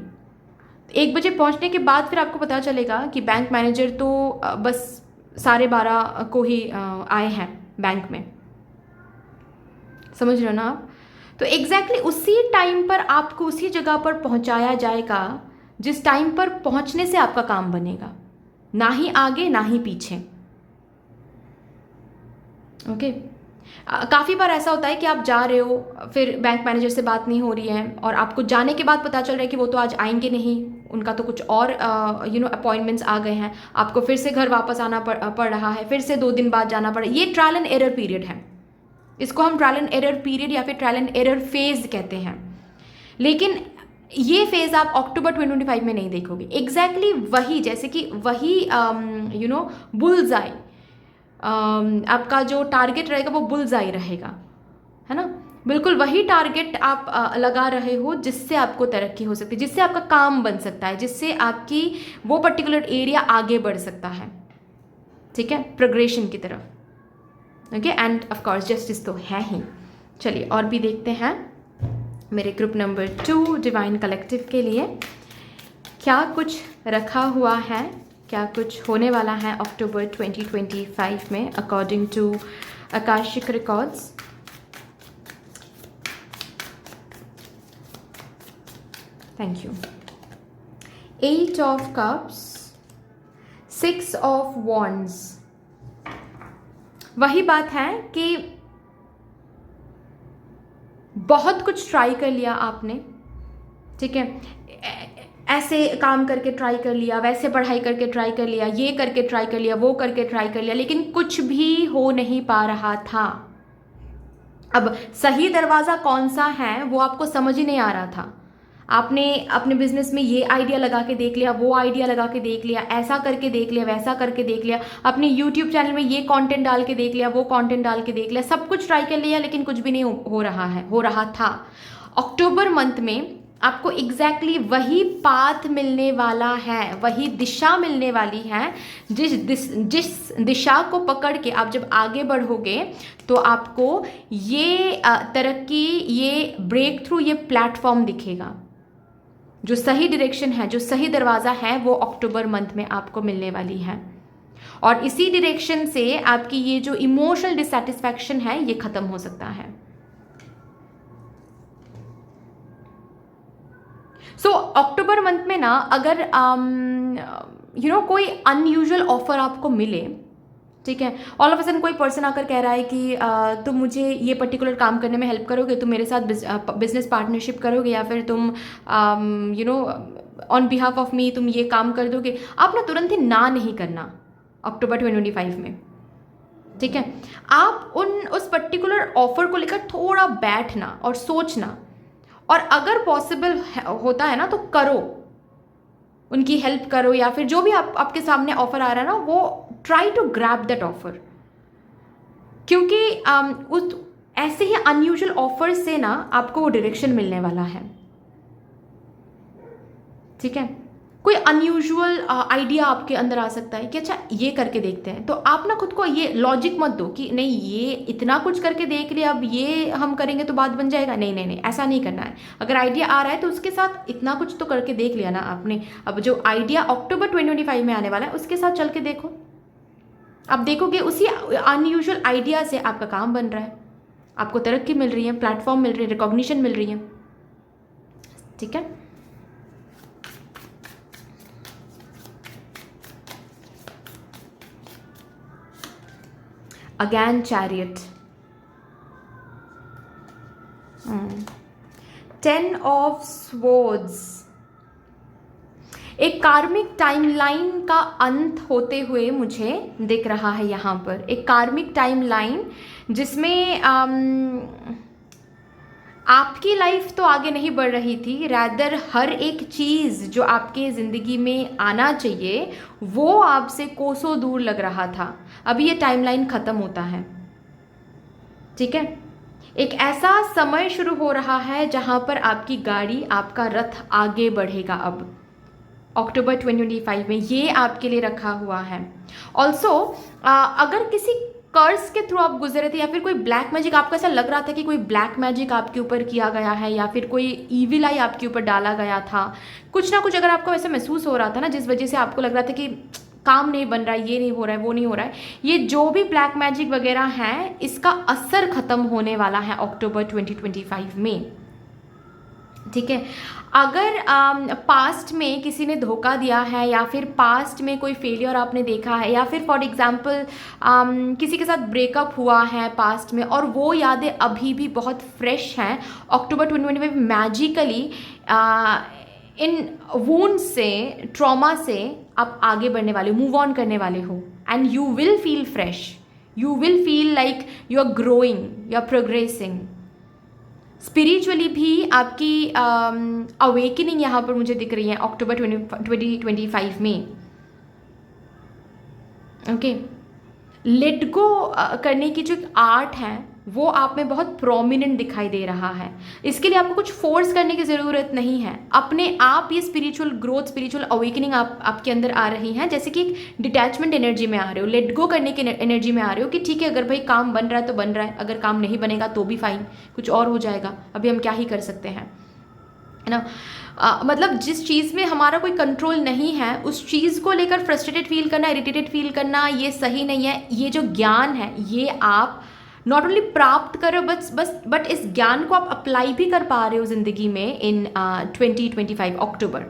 1 बजे पहुंचने के बाद फिर आपको पता चलेगा कि बैंक मैनेजर तो बस 12:30 को ही आए हैं बैंक में, समझ रहे हो ना आप? तो एग्जैक्टली उसी टाइम पर आपको उसी जगह पर पहुंचाया जाएगा जिस टाइम पर पहुंचने से आपका काम बनेगा, ना ही आगे ना ही पीछे। ओके, काफ़ी बार ऐसा होता है कि आप जा रहे हो, फिर बैंक मैनेजर से बात नहीं हो रही है, और आपको जाने के बाद पता चल रहा है कि वो तो आज आएंगे नहीं, उनका तो कुछ और अपॉइंटमेंट्स आ गए हैं, आपको फिर से घर वापस आना पड़ रहा है, फिर से 2 दिन बाद जाना पड़ा। ये ट्रायल एंड एरर पीरियड है, इसको हम ट्रायल एंड एरर पीरियड या फिर ट्रायल एंड एरर फेज कहते हैं। लेकिन ये फेज आप अक्टूबर 2025 में नहीं देखोगे। एग्जैक्टली वही, जैसे कि वही बुल्स आई, आपका जो टारगेट रहेगा वो बुल्स आई रहेगा, है ना, बिल्कुल वही टारगेट आप लगा रहे हो जिससे आपको तरक्की हो सकती है, जिससे आपका काम बन सकता है, जिससे आपकी वो पर्टिकुलर एरिया आगे बढ़ सकता है, ठीक है, प्रोग्रेशन की तरफ। Okay, and of course justice तो है ही। चलिए और भी देखते हैं मेरे ग्रुप नंबर 2 डिवाइन कलेक्टिव के लिए क्या कुछ रखा हुआ है, क्या कुछ होने वाला है अक्टूबर 2025 में according to Akashic records. Thank you. 8 of cups, 6 of wands. वही बात है कि बहुत कुछ ट्राई कर लिया आपने, ठीक है, ऐसे काम करके ट्राई कर लिया, वैसे पढ़ाई करके ट्राई कर लिया, ये करके ट्राई कर लिया, वो करके ट्राई कर लिया, लेकिन कुछ भी हो नहीं पा रहा था। अब सही दरवाज़ा कौन सा है वो आपको समझ ही नहीं आ रहा था। आपने अपने बिजनेस में ये आइडिया लगा के देख लिया, वो आइडिया लगा के देख लिया, ऐसा करके देख लिया, वैसा करके देख लिया, अपने यूट्यूब चैनल में ये कंटेंट डाल के देख लिया, वो कंटेंट डाल के देख लिया, सब कुछ ट्राई कर लिया, लेकिन कुछ भी नहीं हो रहा था। अक्टूबर मंथ में आपको एग्जैक्टली वही पाथ मिलने वाला है, वही दिशा मिलने वाली है, जिस दिशा को पकड़ के आप जब आगे बढ़ोगे तो आपको ये तरक्की, ये ब्रेक थ्रू, ये प्लेटफॉर्म दिखेगा। जो सही डायरेक्शन है, जो सही दरवाज़ा है, वो अक्टूबर मंथ में आपको मिलने वाली है, और इसी डायरेक्शन से आपकी ये जो इमोशनल डिसैटिस्फैक्शन है ये ख़त्म हो सकता है। सो अक्टूबर मंथ में ना अगर कोई अनयूजुअल ऑफर आपको मिले, ठीक है, ऑल ऑफ अ सडन कोई पर्सन आकर कह रहा है कि तुम मुझे ये पर्टिकुलर काम करने में हेल्प करोगे, तुम मेरे साथ बिजनेस पार्टनरशिप करोगे, या फिर तुम ऑन बिहाफ ऑफ मी तुम ये काम कर दोगे, आप ना तुरंत ही ना नहीं करना अक्टूबर 2025 में, ठीक है। आप उस पर्टिकुलर ऑफर को लेकर थोड़ा बैठना और सोचना, और अगर पॉसिबल होता है ना तो करो, उनकी हेल्प करो, या फिर जो भी आपके सामने ऑफर आ रहा है ना, वो try to grab that offer, क्योंकि उस ऐसे ही अनयूजुअल ऑफर से ना आपको वो डायरेक्शन मिलने वाला है, ठीक है। कोई अनयूजुअल आइडिया आपके अंदर आ सकता है कि अच्छा ये करके देखते हैं, तो आप ना खुद को ये लॉजिक मत दो कि नहीं ये इतना कुछ करके देख लिया, अब ये हम करेंगे तो बात बन जाएगा। नहीं नहीं नहीं, ऐसा नहीं करना है। अगर आइडिया आ रहा है तो उसके साथ इतना कुछ तो करके देख लिया ना आपने, अब जो आइडिया अक्टूबर 2025 में आने वाला है उसके साथ चल के देखो, आप देखोगे उसी अनयूजुअल आइडिया से आपका काम बन रहा है, आपको तरक्की मिल रही है, प्लेटफॉर्म मिल रही है, रिकॉग्निशन मिल रही है। ठीक है, अगेन चैरियट, 10 ऑफ स्वॉर्ड्स, एक कार्मिक टाइमलाइन का अंत होते हुए मुझे दिख रहा है यहाँ पर। एक कार्मिक टाइमलाइन जिसमें आपकी लाइफ तो आगे नहीं बढ़ रही थी, रैदर हर एक चीज़ जो आपके ज़िंदगी में आना चाहिए वो आपसे कोसों दूर लग रहा था। अभी ये टाइमलाइन ख़त्म होता है। ठीक है, एक ऐसा समय शुरू हो रहा है जहाँ पर आपकी गाड़ी, आपका रथ आगे बढ़ेगा। अब अक्टूबर 2025 में ये आपके लिए रखा हुआ है। ऑल्सो अगर किसी कर्स के थ्रू आप गुजरे थे या फिर कोई ब्लैक मैजिक, आपको ऐसा लग रहा था कि कोई ब्लैक मैजिक आपके ऊपर किया गया है या फिर कोई ईविल आई आपके ऊपर डाला गया था, कुछ ना कुछ अगर आपको ऐसा महसूस हो रहा था ना, जिस वजह से आपको लग रहा था कि काम नहीं बन रहा है, ये नहीं हो रहा है, वो नहीं हो रहा है, ये जो भी ब्लैक मैजिक वगैरह है इसका असर ख़त्म होने वाला है अक्टूबर 2025 में। ठीक है, अगर पास्ट में किसी ने धोखा दिया है या फिर पास्ट में कोई फेलियर आपने देखा है या फिर फॉर एग्जांपल किसी के साथ ब्रेकअप हुआ है पास्ट में और वो यादें अभी भी बहुत फ्रेश हैं, अक्टूबर 2025 मैजिकली इन वूंड से, ट्रॉमा से आप आगे बढ़ने वाले हो, मूव ऑन करने वाले हो, and you will feel fresh, you will feel like you are growing, you are progressing. Spiritually भी आपकी अवेकनिंग यहाँ पर मुझे दिख रही है अक्टूबर 2025 में। ओके, लेट गो करने की जो आर्ट है वो आप में बहुत प्रोमिनेंट दिखाई दे रहा है। इसके लिए आपको कुछ फोर्स करने की ज़रूरत नहीं है, अपने आप ये स्पिरिचुअल ग्रोथ, स्पिरिचुअल अवेकनिंग आपके अंदर आ रही है। जैसे कि एक डिटैचमेंट एनर्जी में आ रहे हो, लेट गो करने की एनर्जी में आ रहे हो कि ठीक है, अगर भाई काम बन रहा है तो बन रहा है, अगर काम नहीं बनेगा तो भी फाइन, कुछ और हो जाएगा, अभी हम क्या ही कर सकते हैं, है ना। मतलब जिस चीज़ में हमारा कोई कंट्रोल नहीं है उस चीज़ को लेकर फ्रस्ट्रेटेड फील करना, इरिटेटेड फील करना, ये सही नहीं है। ये जो ज्ञान है ये आप नॉट ओनली प्राप्त करो बट इस ज्ञान को आप अप्लाई भी कर पा रहे हो ज़िंदगी में इन 2025 अक्टूबर।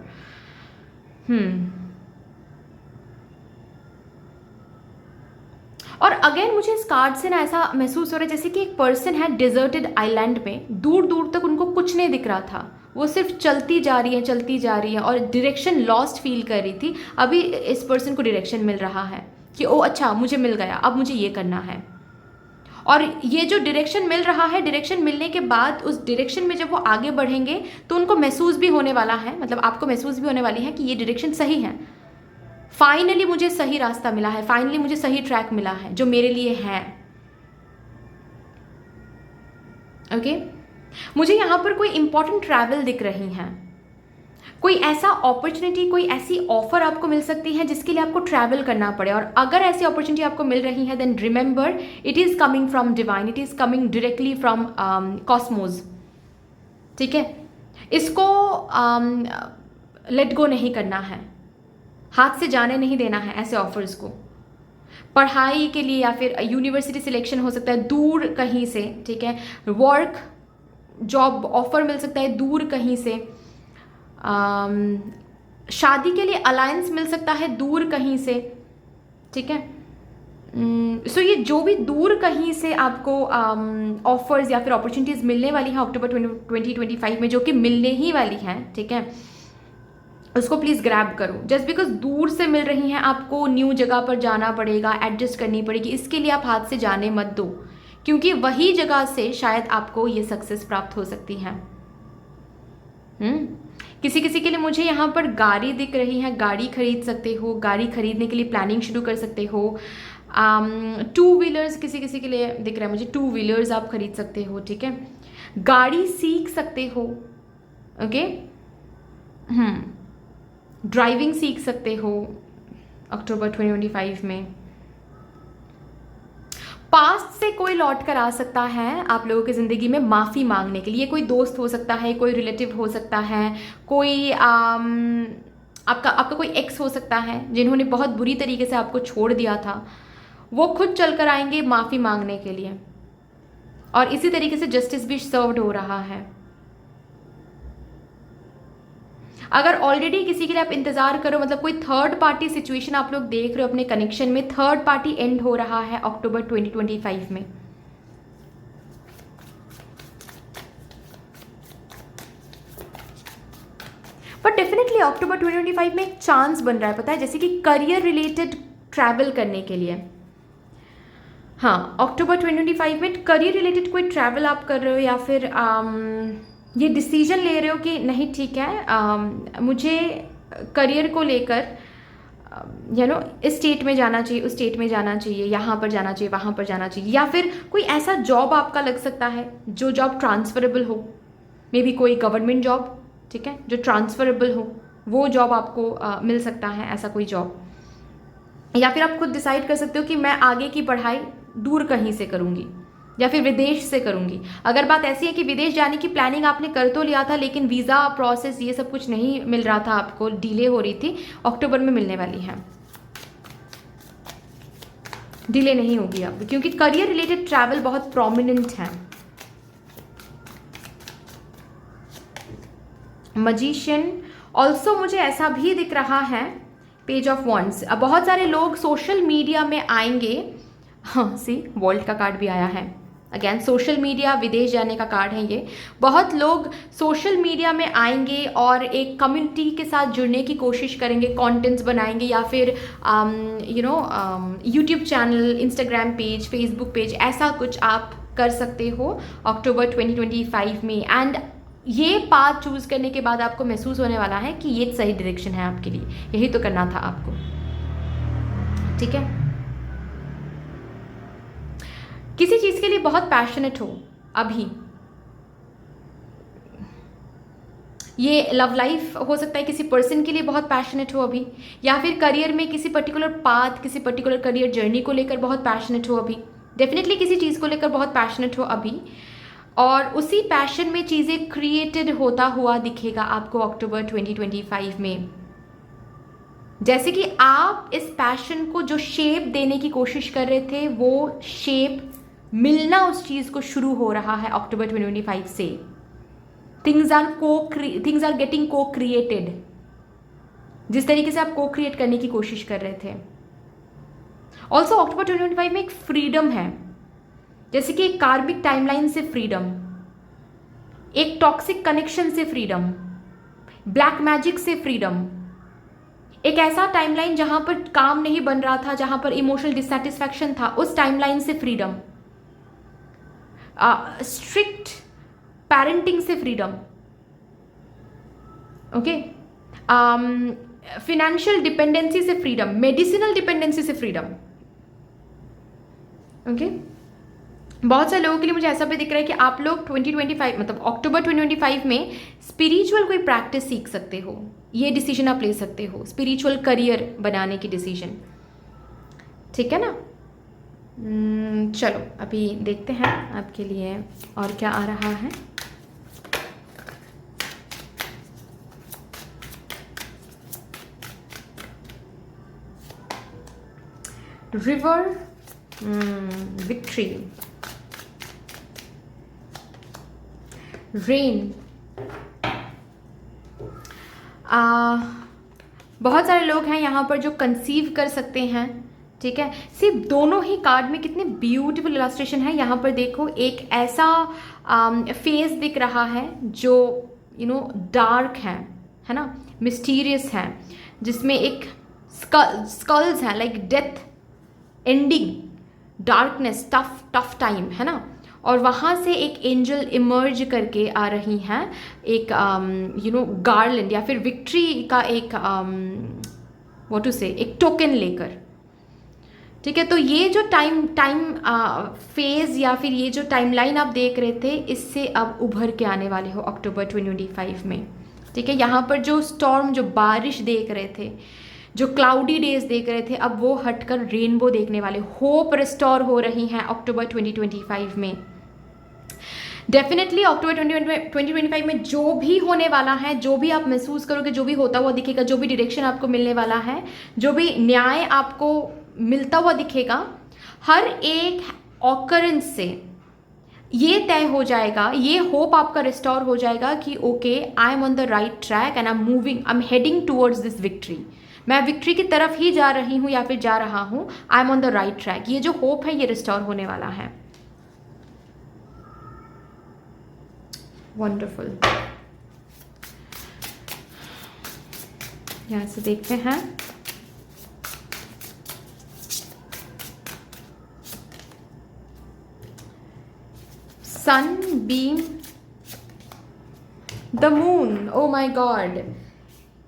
और अगेन मुझे इस कार्ड से ना ऐसा महसूस हो रहा है जैसे कि एक पर्सन है डिजर्टेड आइलैंड में, दूर दूर तक उनको कुछ नहीं दिख रहा था, वो सिर्फ चलती जा रही है और डायरेक्शन लॉस्ट फील कर रही थी। अभी इस पर्सन को डायरेक्शन मिल रहा है कि ओ अच्छा मुझे मिल गया, अब मुझे ये करना है। और ये जो डायरेक्शन मिल रहा है, डायरेक्शन मिलने के बाद उस डायरेक्शन में जब वो आगे बढ़ेंगे तो उनको महसूस भी होने वाला है, मतलब आपको महसूस भी होने वाली है कि ये डायरेक्शन सही है, फाइनली मुझे सही रास्ता मिला है, फाइनली मुझे सही ट्रैक मिला है जो मेरे लिए है। ओके, मुझे यहाँ पर कोई इंपॉर्टेंट ट्रैवल दिख रही हैं, कोई ऐसा अपॉर्चुनिटी, कोई ऐसी ऑफर आपको मिल सकती है जिसके लिए आपको ट्रैवल करना पड़े। और अगर ऐसी अपॉर्चुनिटी आपको मिल रही है then remember it is coming from divine, it is coming directly from cosmos. ठीक है, इसको लेट गो नहीं करना है, हाथ से जाने नहीं देना है ऐसे ऑफर्स को। पढ़ाई के लिए या फिर यूनिवर्सिटी सिलेक्शन हो सकता है दूर कहीं से, ठीक है, वर्क जॉब ऑफर मिल सकता है दूर कहीं से, शादी के लिए अलायंस मिल सकता है दूर कहीं से। ठीक है, सो ये जो भी दूर कहीं से आपको ऑफर्स या फिर अपॉर्चुनिटीज़ मिलने वाली हैं अक्टूबर 2025 में, जो कि मिलने ही वाली हैं, ठीक है, उसको प्लीज़ ग्रैब करो। जस्ट बिकॉज दूर से मिल रही हैं, आपको न्यू जगह पर जाना पड़ेगा, एडजस्ट करनी पड़ेगी, इसके लिए आप हाथ से जाने मत दो, क्योंकि वही जगह से शायद आपको ये सक्सेस प्राप्त हो सकती है। किसी किसी के लिए मुझे यहाँ पर गाड़ी दिख रही है, गाड़ी खरीद सकते हो, गाड़ी खरीदने के लिए प्लानिंग शुरू कर सकते हो। 2 व्हीलर्स किसी किसी के लिए दिख रहा है मुझे, 2 व्हीलर्स आप खरीद सकते हो। ठीक है, गाड़ी सीख सकते हो। ओके, ड्राइविंग सीख सकते हो अक्टूबर 2025 में। पास्ट से कोई लौट कर आ सकता है आप लोगों की ज़िंदगी में माफ़ी मांगने के लिए। कोई दोस्त हो सकता है, कोई रिलेटिव हो सकता है, कोई आपका कोई एक्स हो सकता है जिन्होंने बहुत बुरी तरीके से आपको छोड़ दिया था, वो खुद चल कर आएंगे माफ़ी मांगने के लिए, और इसी तरीके से जस्टिस भी सर्व्ड हो रहा है। अगर ऑलरेडी किसी के लिए आप इंतजार करो, मतलब कोई थर्ड पार्टी सिचुएशन आप लोग देख रहे हो अपने कनेक्शन में, थर्ड पार्टी एंड हो रहा है अक्टूबर 2025 में। बट डेफिनेटली अक्टूबर 2025 में एक चांस बन रहा है, पता है, जैसे कि करियर रिलेटेड ट्रैवल करने के लिए। हाँ, अक्टूबर 2025 में करियर रिलेटेड कोई ट्रैवल आप कर रहे हो, या फिर ये डिसीजन ले रहे हो कि नहीं ठीक है, मुझे करियर को लेकर इस स्टेट में जाना चाहिए, उस स्टेट में जाना चाहिए, यहाँ पर जाना चाहिए, वहाँ पर जाना चाहिए, या फिर कोई ऐसा जॉब आपका लग सकता है जो जॉब ट्रांसफरेबल हो, मे बी कोई गवर्नमेंट जॉब, ठीक है, जो ट्रांसफरेबल हो, वो जॉब आपको मिल सकता है, ऐसा कोई जॉब। या फिर आप खुद डिसाइड कर सकते हो कि मैं आगे की पढ़ाई दूर कहीं से करूँगी या फिर विदेश से करूँगी। अगर बात ऐसी है कि विदेश जाने की प्लानिंग आपने कर तो लिया था, लेकिन वीज़ा प्रोसेस ये सब कुछ नहीं मिल रहा था, आपको डिले हो रही थी, अक्टूबर में मिलने वाली है, डिले नहीं होगी अब, क्योंकि करियर रिलेटेड ट्रैवल बहुत प्रोमिनेंट है। मजिशियन ऑल्सो मुझे ऐसा भी दिख रहा है, पेज ऑफ वॉन्ड्स। अब बहुत सारे लोग सोशल मीडिया में आएंगे, हाँ सी वर्ल्ड का कार्ड भी आया है, अगेन सोशल मीडिया, विदेश जाने का कार्ड है ये। बहुत लोग सोशल मीडिया में आएंगे और एक कम्युनिटी के साथ जुड़ने की कोशिश करेंगे, कंटेंट्स बनाएंगे, या फिर YouTube channel, Instagram page, Facebook page, ऐसा कुछ आप कर सकते हो अक्टूबर 2025 में। एंड ये पाथ चूज करने के बाद आपको महसूस होने वाला है कि ये सही डायरेक्शन है आपके लिए, यही तो करना था आपको, ठीक है। किसी चीज के लिए बहुत पैशनेट हो अभी, ये लव लाइफ हो सकता है, किसी पर्सन के लिए बहुत पैशनेट हो अभी, या फिर करियर में किसी पर्टिकुलर पाथ, किसी पर्टिकुलर करियर जर्नी को लेकर बहुत पैशनेट हो अभी, डेफिनेटली किसी चीज़ को लेकर बहुत पैशनेट हो अभी, और उसी पैशन में चीज़ें क्रिएटेड होता हुआ दिखेगा आपको अक्टूबर 2025 में। जैसे कि आप इस पैशन को जो शेप देने की कोशिश कर रहे थे, वो शेप मिलना उस चीज़ को शुरू हो रहा है अक्टूबर 2025 से। थिंग्स आर गेटिंग को क्रिएटेड, जिस तरीके से आप को क्रिएट करने की कोशिश कर रहे थे। ऑल्सो अक्टूबर 2025 में एक फ्रीडम है, जैसे कि एक कार्मिक टाइमलाइन से फ्रीडम, एक टॉक्सिक कनेक्शन से फ्रीडम, ब्लैक मैजिक से फ्रीडम, एक ऐसा टाइमलाइन जहां पर काम नहीं बन रहा था, जहां पर इमोशनल डिससेटिस्फैक्शन था, उस टाइमलाइन से फ्रीडम, स्ट्रिक्ट पेरेंटिंग से फ्रीडम, ओके, फिनेंशियल डिपेंडेंसी से फ्रीडम, मेडिसिनल डिपेंडेंसी से फ्रीडम, ओके। बहुत सारे लोगों के लिए मुझे ऐसा भी दिख रहा है कि आप लोग 2025 मतलब अक्टूबर 2025 में स्पिरिचुअल कोई प्रैक्टिस सीख सकते हो, ये डिसीजन आप ले सकते हो, स्पिरिचुअल करियर बनाने की डिसीजन, ठीक है ना। चलो अभी देखते हैं आपके लिए और क्या आ रहा है। River, victory, rain. बहुत सारे लोग हैं यहाँ पर जो कंसीव कर सकते हैं, ठीक है। सिर्फ दोनों ही कार्ड में कितने ब्यूटीफुल इलस्ट्रेशन है। यहाँ पर देखो एक ऐसा फेस दिख रहा है जो डार्क है ना, मिस्टीरियस है, जिसमें एक स्कल्स हैं, like death, ending, darkness, tough time, है ना। और वहाँ से एक एंजल इमर्ज करके आ रही हैं, एक गार्लैंड या फिर विक्ट्री का एक व्हाट टू से, एक टोकन लेकर, ठीक है। तो ये जो टाइम फेज या फिर ये जो टाइमलाइन आप देख रहे थे, इससे अब उभर के आने वाले हो अक्टूबर 2025 में, ठीक है। यहाँ पर जो स्टॉर्म, जो बारिश देख रहे थे, जो क्लाउडी डेज देख रहे थे, अब वो हटकर रेनबो देखने वाले, होप रिस्टोर हो रही हैं अक्टूबर 2025 में। डेफिनेटली अक्टूबर 2025 में जो भी होने वाला है, जो भी आप महसूस करोगे, जो भी होता हुआ दिखेगा, जो भी डायरेक्शन आपको मिलने वाला है, जो भी न्याय आपको मिलता हुआ दिखेगा, हर एक ऑकरेंस से ये तय हो जाएगा, ये होप आपका रिस्टोर हो जाएगा कि okay, I am on the right track and I am heading towards this victory. मैं विक्ट्री की तरफ ही जा रही हूँ या फिर जा रहा हूँ, I am on the right track. ये जो होप है ये रिस्टोर होने वाला है। वंडरफुल। यहाँ से देखते हैं। Sun, beam, the moon. Oh my god,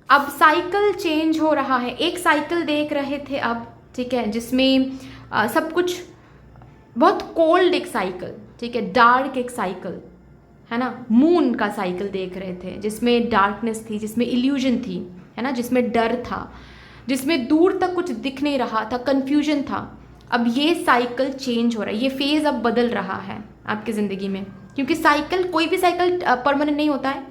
अब साइकिल चेंज हो रहा है। एक साइकिल देख रहे थे अब, ठीक है, जिसमें सब कुछ बहुत कोल्ड, एक साइकिल, ठीक है, डार्क एक साइकिल है ना। मून का साइकिल देख रहे थे जिसमें डार्कनेस थी, जिसमें इल्यूजन थी, है ना, जिसमें डर था, जिसमें दूर तक कुछ दिख नहीं रहा था, कंफ्यूजन था। अब ये साइकिल चेंज हो रहा है, ये फेज़ अब बदल रहा है आपकी ज़िंदगी में, क्योंकि साइकिल, कोई भी साइकिल परमानेंट नहीं होता है।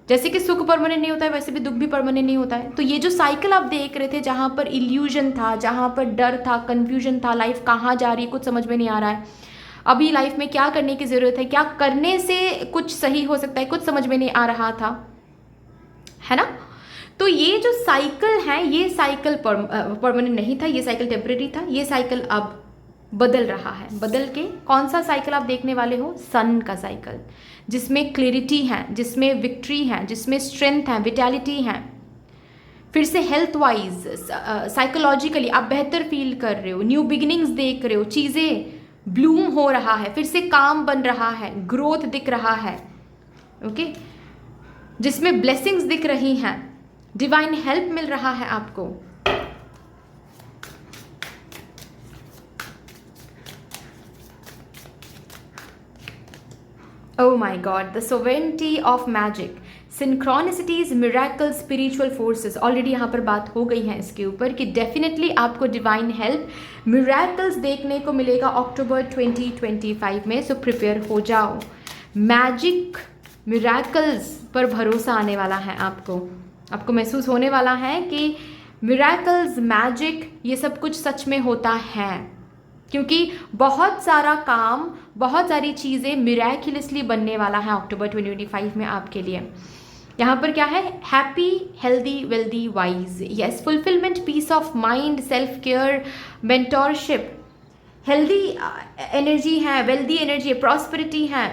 जैसे कि सुख परमानेंट नहीं होता है, वैसे भी दुख भी परमानेंट नहीं होता है। तो ये जो साइकिल आप देख रहे थे, जहाँ पर इल्यूजन था, जहाँ पर डर था, कन्फ्यूजन था, लाइफ कहाँ जा रही है कुछ समझ में नहीं आ रहा है, अभी लाइफ में क्या करने की ज़रूरत है, क्या करने से कुछ सही हो सकता है, कुछ समझ में नहीं आ रहा था, है ना। तो ये जो साइकिल है, ये साइकिल परमानेंट नहीं था, ये साइकिल टेम्परेरी था। ये साइकिल अब बदल रहा है। बदल के कौन सा साइकिल आप देखने वाले हो? सन का साइकिल, जिसमें क्लैरिटी है, जिसमें विक्ट्री है, जिसमें स्ट्रेंथ है, विटैलिटी है। फिर से हेल्थ वाइज, साइकोलॉजिकली आप बेहतर फील कर रहे हो, न्यू बिगिनिंग्स देख रहे हो, चीज़ें ब्लूम हो रहा है, फिर से काम बन रहा है, ग्रोथ दिख रहा है, ओके, जिसमें ब्लेसिंग्स दिख रही हैं, डिवाइन हेल्प मिल रहा है आपको। Oh my God, the sovereignty of magic, synchronicities, miracles, spiritual forces। Already यहाँ पर बात हो गई है इसके ऊपर कि डेफिनेटली आपको डिवाइन हेल्प, मिरेकल्स देखने को मिलेगा अक्टूबर 2025 में। सो प्रिपेयर हो जाओ। मैजिक, मिरेकल्स पर भरोसा आने वाला है आपको महसूस होने वाला है कि मिरेकल्स, मैजिक, ये सब कुछ सच में होता है, क्योंकि बहुत सारा काम, बहुत सारी चीज़ें मिरेक्युलसली बनने वाला है अक्टूबर 2025 में आपके लिए। यहाँ पर क्या है? Happy, healthy, wealthy, wise, yes, fulfilment, peace of mind, self care, mentorship, healthy energy है, वेल्दी एनर्जी है, प्रॉस्पेरिटी है,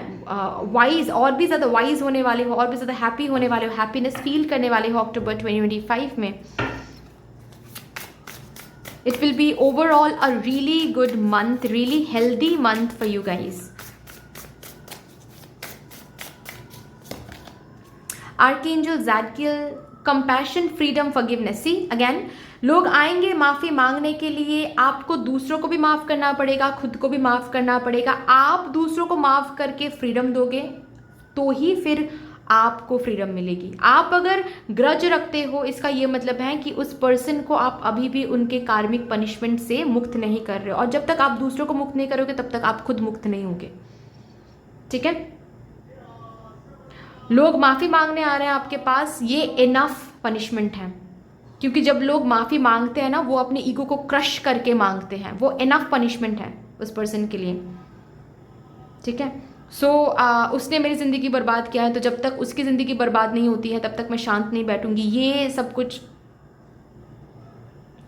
वाइज, और भी ज़्यादा वाइज होने वाले हो, और भी ज़्यादा हैप्पी होने वाले हो, हैप्पीनेस फील करने वाले हो अक्टूबर 2025 में। It will be overall a really good month, really healthy month for you guys. Archangel Zadkiel, compassion, freedom, forgiveness. See again, लोग आएंगे माफ़ी मांगने के लिए। आपको दूसरों को भी माफ़ करना पड़ेगा, खुद को भी माफ़ करना पड़ेगा। आप दूसरों को माफ़ करके फ्रीडम दोगे तो ही फिर आपको फ्रीडम मिलेगी। आप अगर ग्रज रखते हो, इसका ये मतलब है कि उस पर्सन को आप अभी भी उनके कार्मिक पनिशमेंट से मुक्त नहीं कर रहे हो, और जब तक आप दूसरों को मुक्त नहीं करोगे तब तक आप खुद मुक्त नहीं होंगे, ठीक है। लोग माफ़ी मांगने आ रहे हैं आपके पास, ये इनफ पनिशमेंट है, क्योंकि जब लोग माफ़ी मांगते हैं ना, वो अपने ईगो को क्रश करके मांगते हैं, वो इनफ पनिशमेंट है उस पर्सन के लिए, ठीक है। सो उसने मेरी ज़िंदगी बर्बाद किया है, तो जब तक उसकी ज़िंदगी बर्बाद नहीं होती है तब तक मैं शांत नहीं बैठूंगी। ये सब कुछ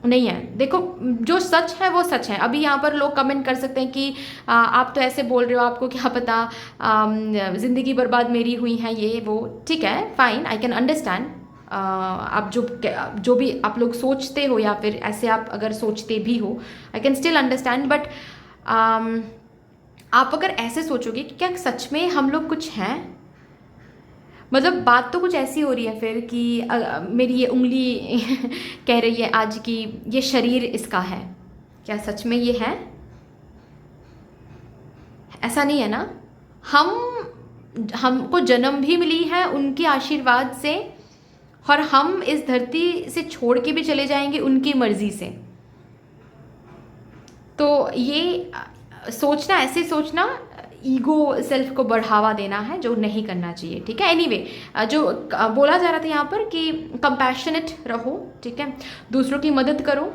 नहीं है। देखो, जो सच है वो सच है। अभी यहाँ पर लोग कमेंट कर सकते हैं कि आप तो ऐसे बोल रहे हो, आपको क्या पता, ज़िंदगी बर्बाद मेरी हुई है, ये वो, ठीक है, फाइन, आई कैन अंडरस्टैंड। आप जो भी आप लोग सोचते हो, या फिर ऐसे आप अगर सोचते भी हो, I can still understand. But आप अगर ऐसे सोचोगे कि क्या सच में हम लोग कुछ हैं, मतलब बात तो कुछ ऐसी हो रही है फिर कि मेरी ये उंगली कह रही है आज कि ये शरीर इसका है, क्या सच में ये है? ऐसा नहीं है ना। हमको जन्म भी मिली है उनके आशीर्वाद से, और हम इस धरती से छोड़ के भी चले जाएंगे उनकी मर्जी से। तो ये सोचना, ऐसे सोचना, ईगो, सेल्फ को बढ़ावा देना है, जो नहीं करना चाहिए, ठीक है। एनीवे, जो बोला जा रहा था यहाँ पर कि कंपैशनेट रहो, ठीक है, दूसरों की मदद करो,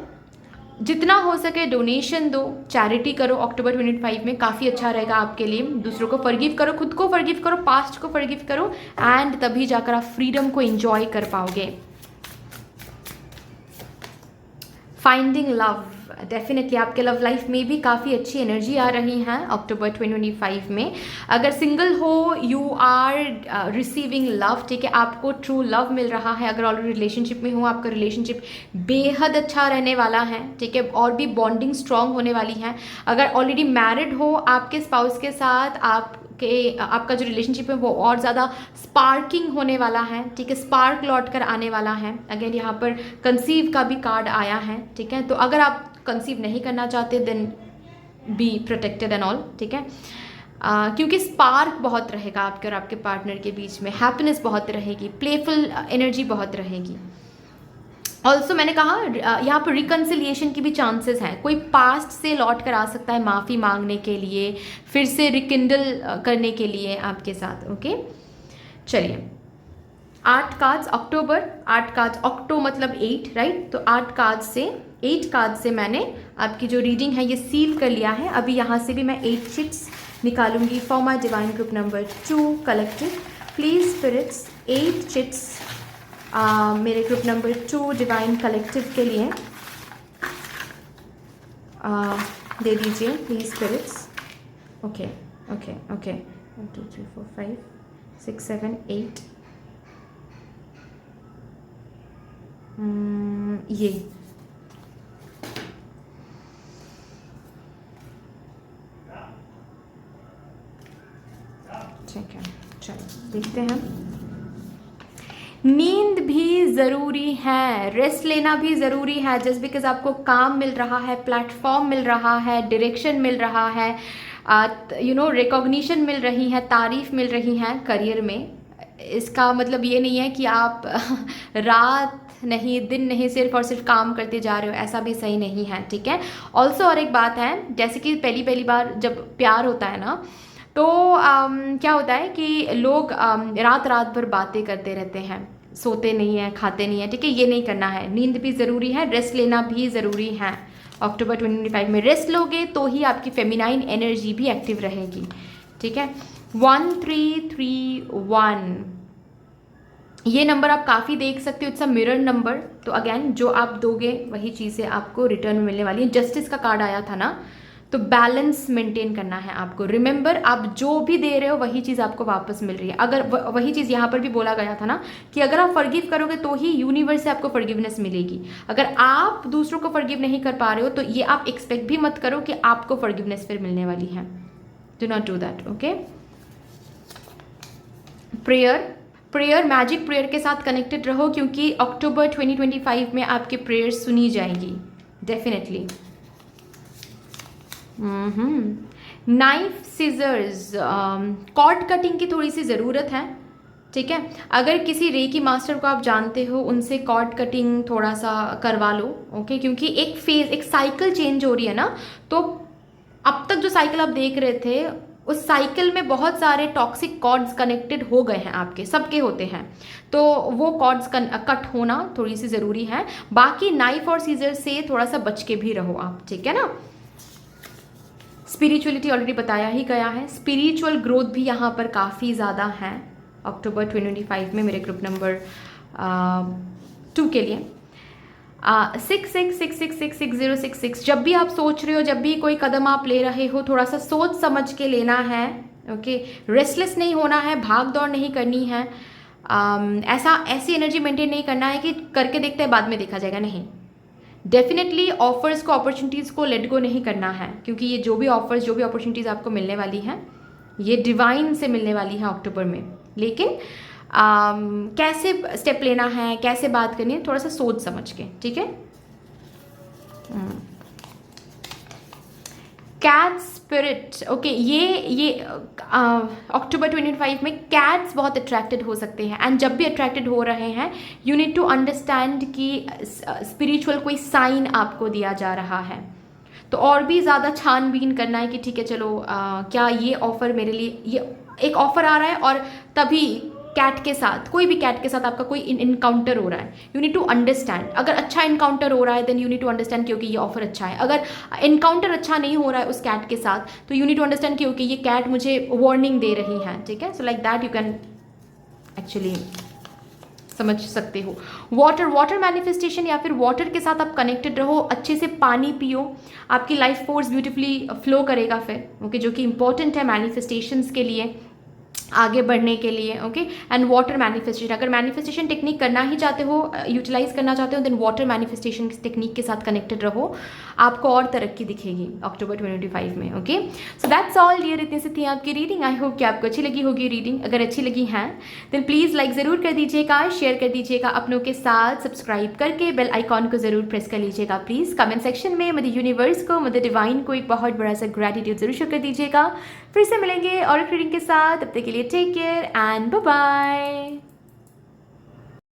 जितना हो सके डोनेशन दो, चैरिटी करो अक्टूबर 25 में, काफ़ी अच्छा रहेगा आपके लिए। दूसरों को फॉरगिव करो, खुद को फॉरगिव करो, पास्ट को फॉरगिव करो, एंड तभी जाकर आप फ्रीडम को एंजॉय कर पाओगे। फाइंडिंग लव, डेफिनेटली आपके लव लाइफ में भी काफ़ी अच्छी एनर्जी आ रही है अक्टूबर 2025 में। अगर सिंगल हो, यू आर रिसीविंग लव, ठीक है, आपको ट्रू लव मिल रहा है। अगर ऑलरेडी रिलेशनशिप में हो, आपका रिलेशनशिप बेहद अच्छा रहने वाला है, ठीक है, और भी बॉन्डिंग स्ट्रांग होने वाली है। अगर ऑलरेडी मैरिड हो, आपके स्पाउस के साथ आपका जो रिलेशनशिप है वो और ज़्यादा स्पार्किंग होने वाला है, ठीक है, स्पार्क लौट कर आने वाला है। अगेन यहाँ पर कंसीव का भी कार्ड आया है, ठीक है, तो अगर आप कंसीव नहीं करना चाहते then be protected and all, ठीक है, क्योंकि स्पार्क बहुत रहेगा आपके और आपके पार्टनर के बीच में, हैप्पीनेस बहुत रहेगी, प्लेफुल एनर्जी बहुत रहेगी। ऑल्सो मैंने कहा यहाँ पर रिकन्सिलिएशन की भी चांसेस हैं, कोई पास्ट से लौट कर आ सकता है माफ़ी मांगने के लिए, फिर से रिकिंडल करने के लिए आपके साथ। ओके, चलिए 8 कार्ड्स अक्टूबर, 8 कार्ड्स, ऑक्टो मतलब 8, राइट, तो 8 कार्ड से मैंने आपकी जो रीडिंग है ये सील कर लिया है। अभी यहाँ से भी मैं 8 चिट्स निकालूंगी for my divine group number 2 collective. Please spirits 8 chits मेरे ग्रुप नंबर 2 डिवाइन कलेक्टिव के लिए दे दीजिए please spirits. Okay okay okay, 1 2 3 4 5 6 7 8, ये ठीक है, चलो देखते हैं। नींद भी ज़रूरी है, रेस्ट लेना भी ज़रूरी है। जस्ट बिकॉज आपको काम मिल रहा है, प्लेटफॉर्म मिल रहा है, डायरेक्शन मिल रहा है, रिकॉग्निशन मिल रही है, तारीफ मिल रही है करियर में, इसका मतलब ये नहीं है कि आप रात नहीं दिन नहीं सिर्फ और सिर्फ काम करते जा रहे हो, ऐसा भी सही नहीं है, ठीक है। ऑल्सो और एक बात है, जैसे कि पहली बार जब प्यार होता है ना, तो क्या होता है कि लोग रात भर बातें करते रहते हैं, सोते नहीं हैं, खाते नहीं हैं, ठीक है, ये नहीं करना है। नींद भी ज़रूरी है, रेस्ट लेना भी ज़रूरी है। अक्टूबर 2025 में रेस्ट लोगे तो ही आपकी फेमिनाइन एनर्जी भी एक्टिव रहेगी, ठीक है। 1331, ये नंबर आप काफ़ी देख सकते हो, इट्स अ मिरर नंबर। तो अगेन जो आप दोगे वही चीज़ें आपको रिटर्न में मिलने वाली है। जस्टिस का कार्ड आया था ना, तो बैलेंस मेंटेन करना है आपको। रिमेंबर, आप जो भी दे रहे हो वही चीज़ आपको वापस मिल रही है। अगर वही चीज़ यहाँ पर भी बोला गया था ना कि अगर आप फॉरगिव करोगे तो ही यूनिवर्स से आपको फॉरगिवनेस मिलेगी। अगर आप दूसरों को फॉरगिव नहीं कर पा रहे हो तो ये आप एक्सपेक्ट भी मत करो कि आपको फॉरगिवनेस फिर मिलने वाली है। Do not do that, okay. Prayer magic prayer के साथ कनेक्टेड रहो, क्योंकि अक्टूबर 2025 में आपकी प्रेयर सुनी जाएगी definitely. Knife scissors, cord cutting की थोड़ी सी ज़रूरत है, ठीक है। अगर किसी रेकी मास्टर को आप जानते हो उनसे कॉर्ड कटिंग थोड़ा सा करवा लो, ओके, क्योंकि एक साइकिल चेंज हो रही है ना। तो अब तक जो साइकिल आप देख रहे थे उस साइकिल में बहुत सारे टॉक्सिक कॉर्ड्स कनेक्टेड हो गए हैं, आपके सबके होते हैं, तो वो कॉर्ड्स कट होना थोड़ी सी ज़रूरी है। बाकी नाइफ और सीजर से थोड़ा सा बच के भी रहो आप, ठीक है ना। स्पिरिचुअलिटी ऑलरेडी बताया ही गया है, स्पिरिचुअल ग्रोथ भी यहाँ पर काफ़ी ज़्यादा है अक्टूबर 2025 में मेरे ग्रुप नंबर 2 के लिए। 6666666066, जब भी आप सोच रहे हो, जब भी कोई कदम आप ले रहे हो, थोड़ा सा सोच समझ के लेना है, ओके। रेस्टलेस नहीं होना है, भाग दौड़ नहीं करनी है, ऐसी एनर्जी मेंटेन नहीं करना है कि करके देखते हैं बाद में देखा जाएगा, नहीं। डेफिनेटली ऑफर्स को, अपॉर्चुनिटीज़ को लेट गो नहीं करना है, क्योंकि ये जो भी ऑफर्स, जो भी अपॉर्चुनिटीज़ आपको मिलने वाली हैं ये डिवाइन से मिलने वाली है अक्टूबर में। लेकिन कैसे स्टेप लेना है, कैसे बात करनी है, थोड़ा सा सोच समझ के, ठीक है। कैट स्पिरिट, ओके, ये अक्टूबर 25 में कैट्स बहुत अट्रैक्टेड हो सकते हैं, एंड जब भी अट्रैक्टेड हो रहे हैं यू नीड टू अंडरस्टैंड कि स्पिरिचुअल कोई साइन आपको दिया जा रहा है, तो और भी ज़्यादा छानबीन करना है कि ठीक है चलो क्या ये ऑफ़र मेरे लिए, ये एक ऑफ़र आ रहा है और तभी कैट के साथ, कोई भी कैट के साथ आपका कोई इनकाउंटर हो रहा है, यू नीड टू अंडरस्टैंड. अगर अच्छा इनकाउंटर हो रहा है then you need to understand कि ओके ये ऑफर अच्छा है. अगर इनकाउंटर अच्छा नहीं हो रहा है उस कैट के साथ तो यू नीड टू अंडरस्टैंड कि ओके ये कैट मुझे वार्निंग दे रही है. ठीक है, so like that you can actually समझ सकते हो. वाटर मैनिफेस्टेशन या फिर वाटर के साथ आप कनेक्टेड रहो, अच्छे से पानी पियो, आपकी लाइफ फोर्स ब्यूटीफुली फ्लो करेगा फिर. ओके, जो कि इंपॉर्टेंट है मैनिफेस्टेशंस के लिए, आगे बढ़ने के लिए. ओके, एंड वाटर मैनिफेस्टेशन, अगर मैनिफेस्टेशन टेक्निक करना ही चाहते हो, यूटिलाइज करना चाहते हो, देन वाटर मैनिफेस्टेशन टेक्निक के साथ कनेक्टेड रहो, आपको और तरक्की दिखेगी अक्टूबर 2025 में. Okay, so that's all dear. इतने से थी आपकी रीडिंग. आई होप कि आपको अच्छी लगी होगी रीडिंग. अगर अच्छी लगी है देन प्लीज़ लाइक ज़रूर कर दीजिएगा, शेयर कर दीजिएगा अपनों के साथ, सब्सक्राइब करके बेल आइकॉन को ज़रूर प्रेस कर लीजिएगा प्लीज़. कमेंट सेक्शन में मदर यूनिवर्स को, मदर डिवाइन को एक बहुत बड़ा सा ग्रेटिट्यूड जरूर शो कर दीजिएगा. फिर से मिलेंगे और एक रीडिंग के साथ. तब तक के लिए take care and bye bye.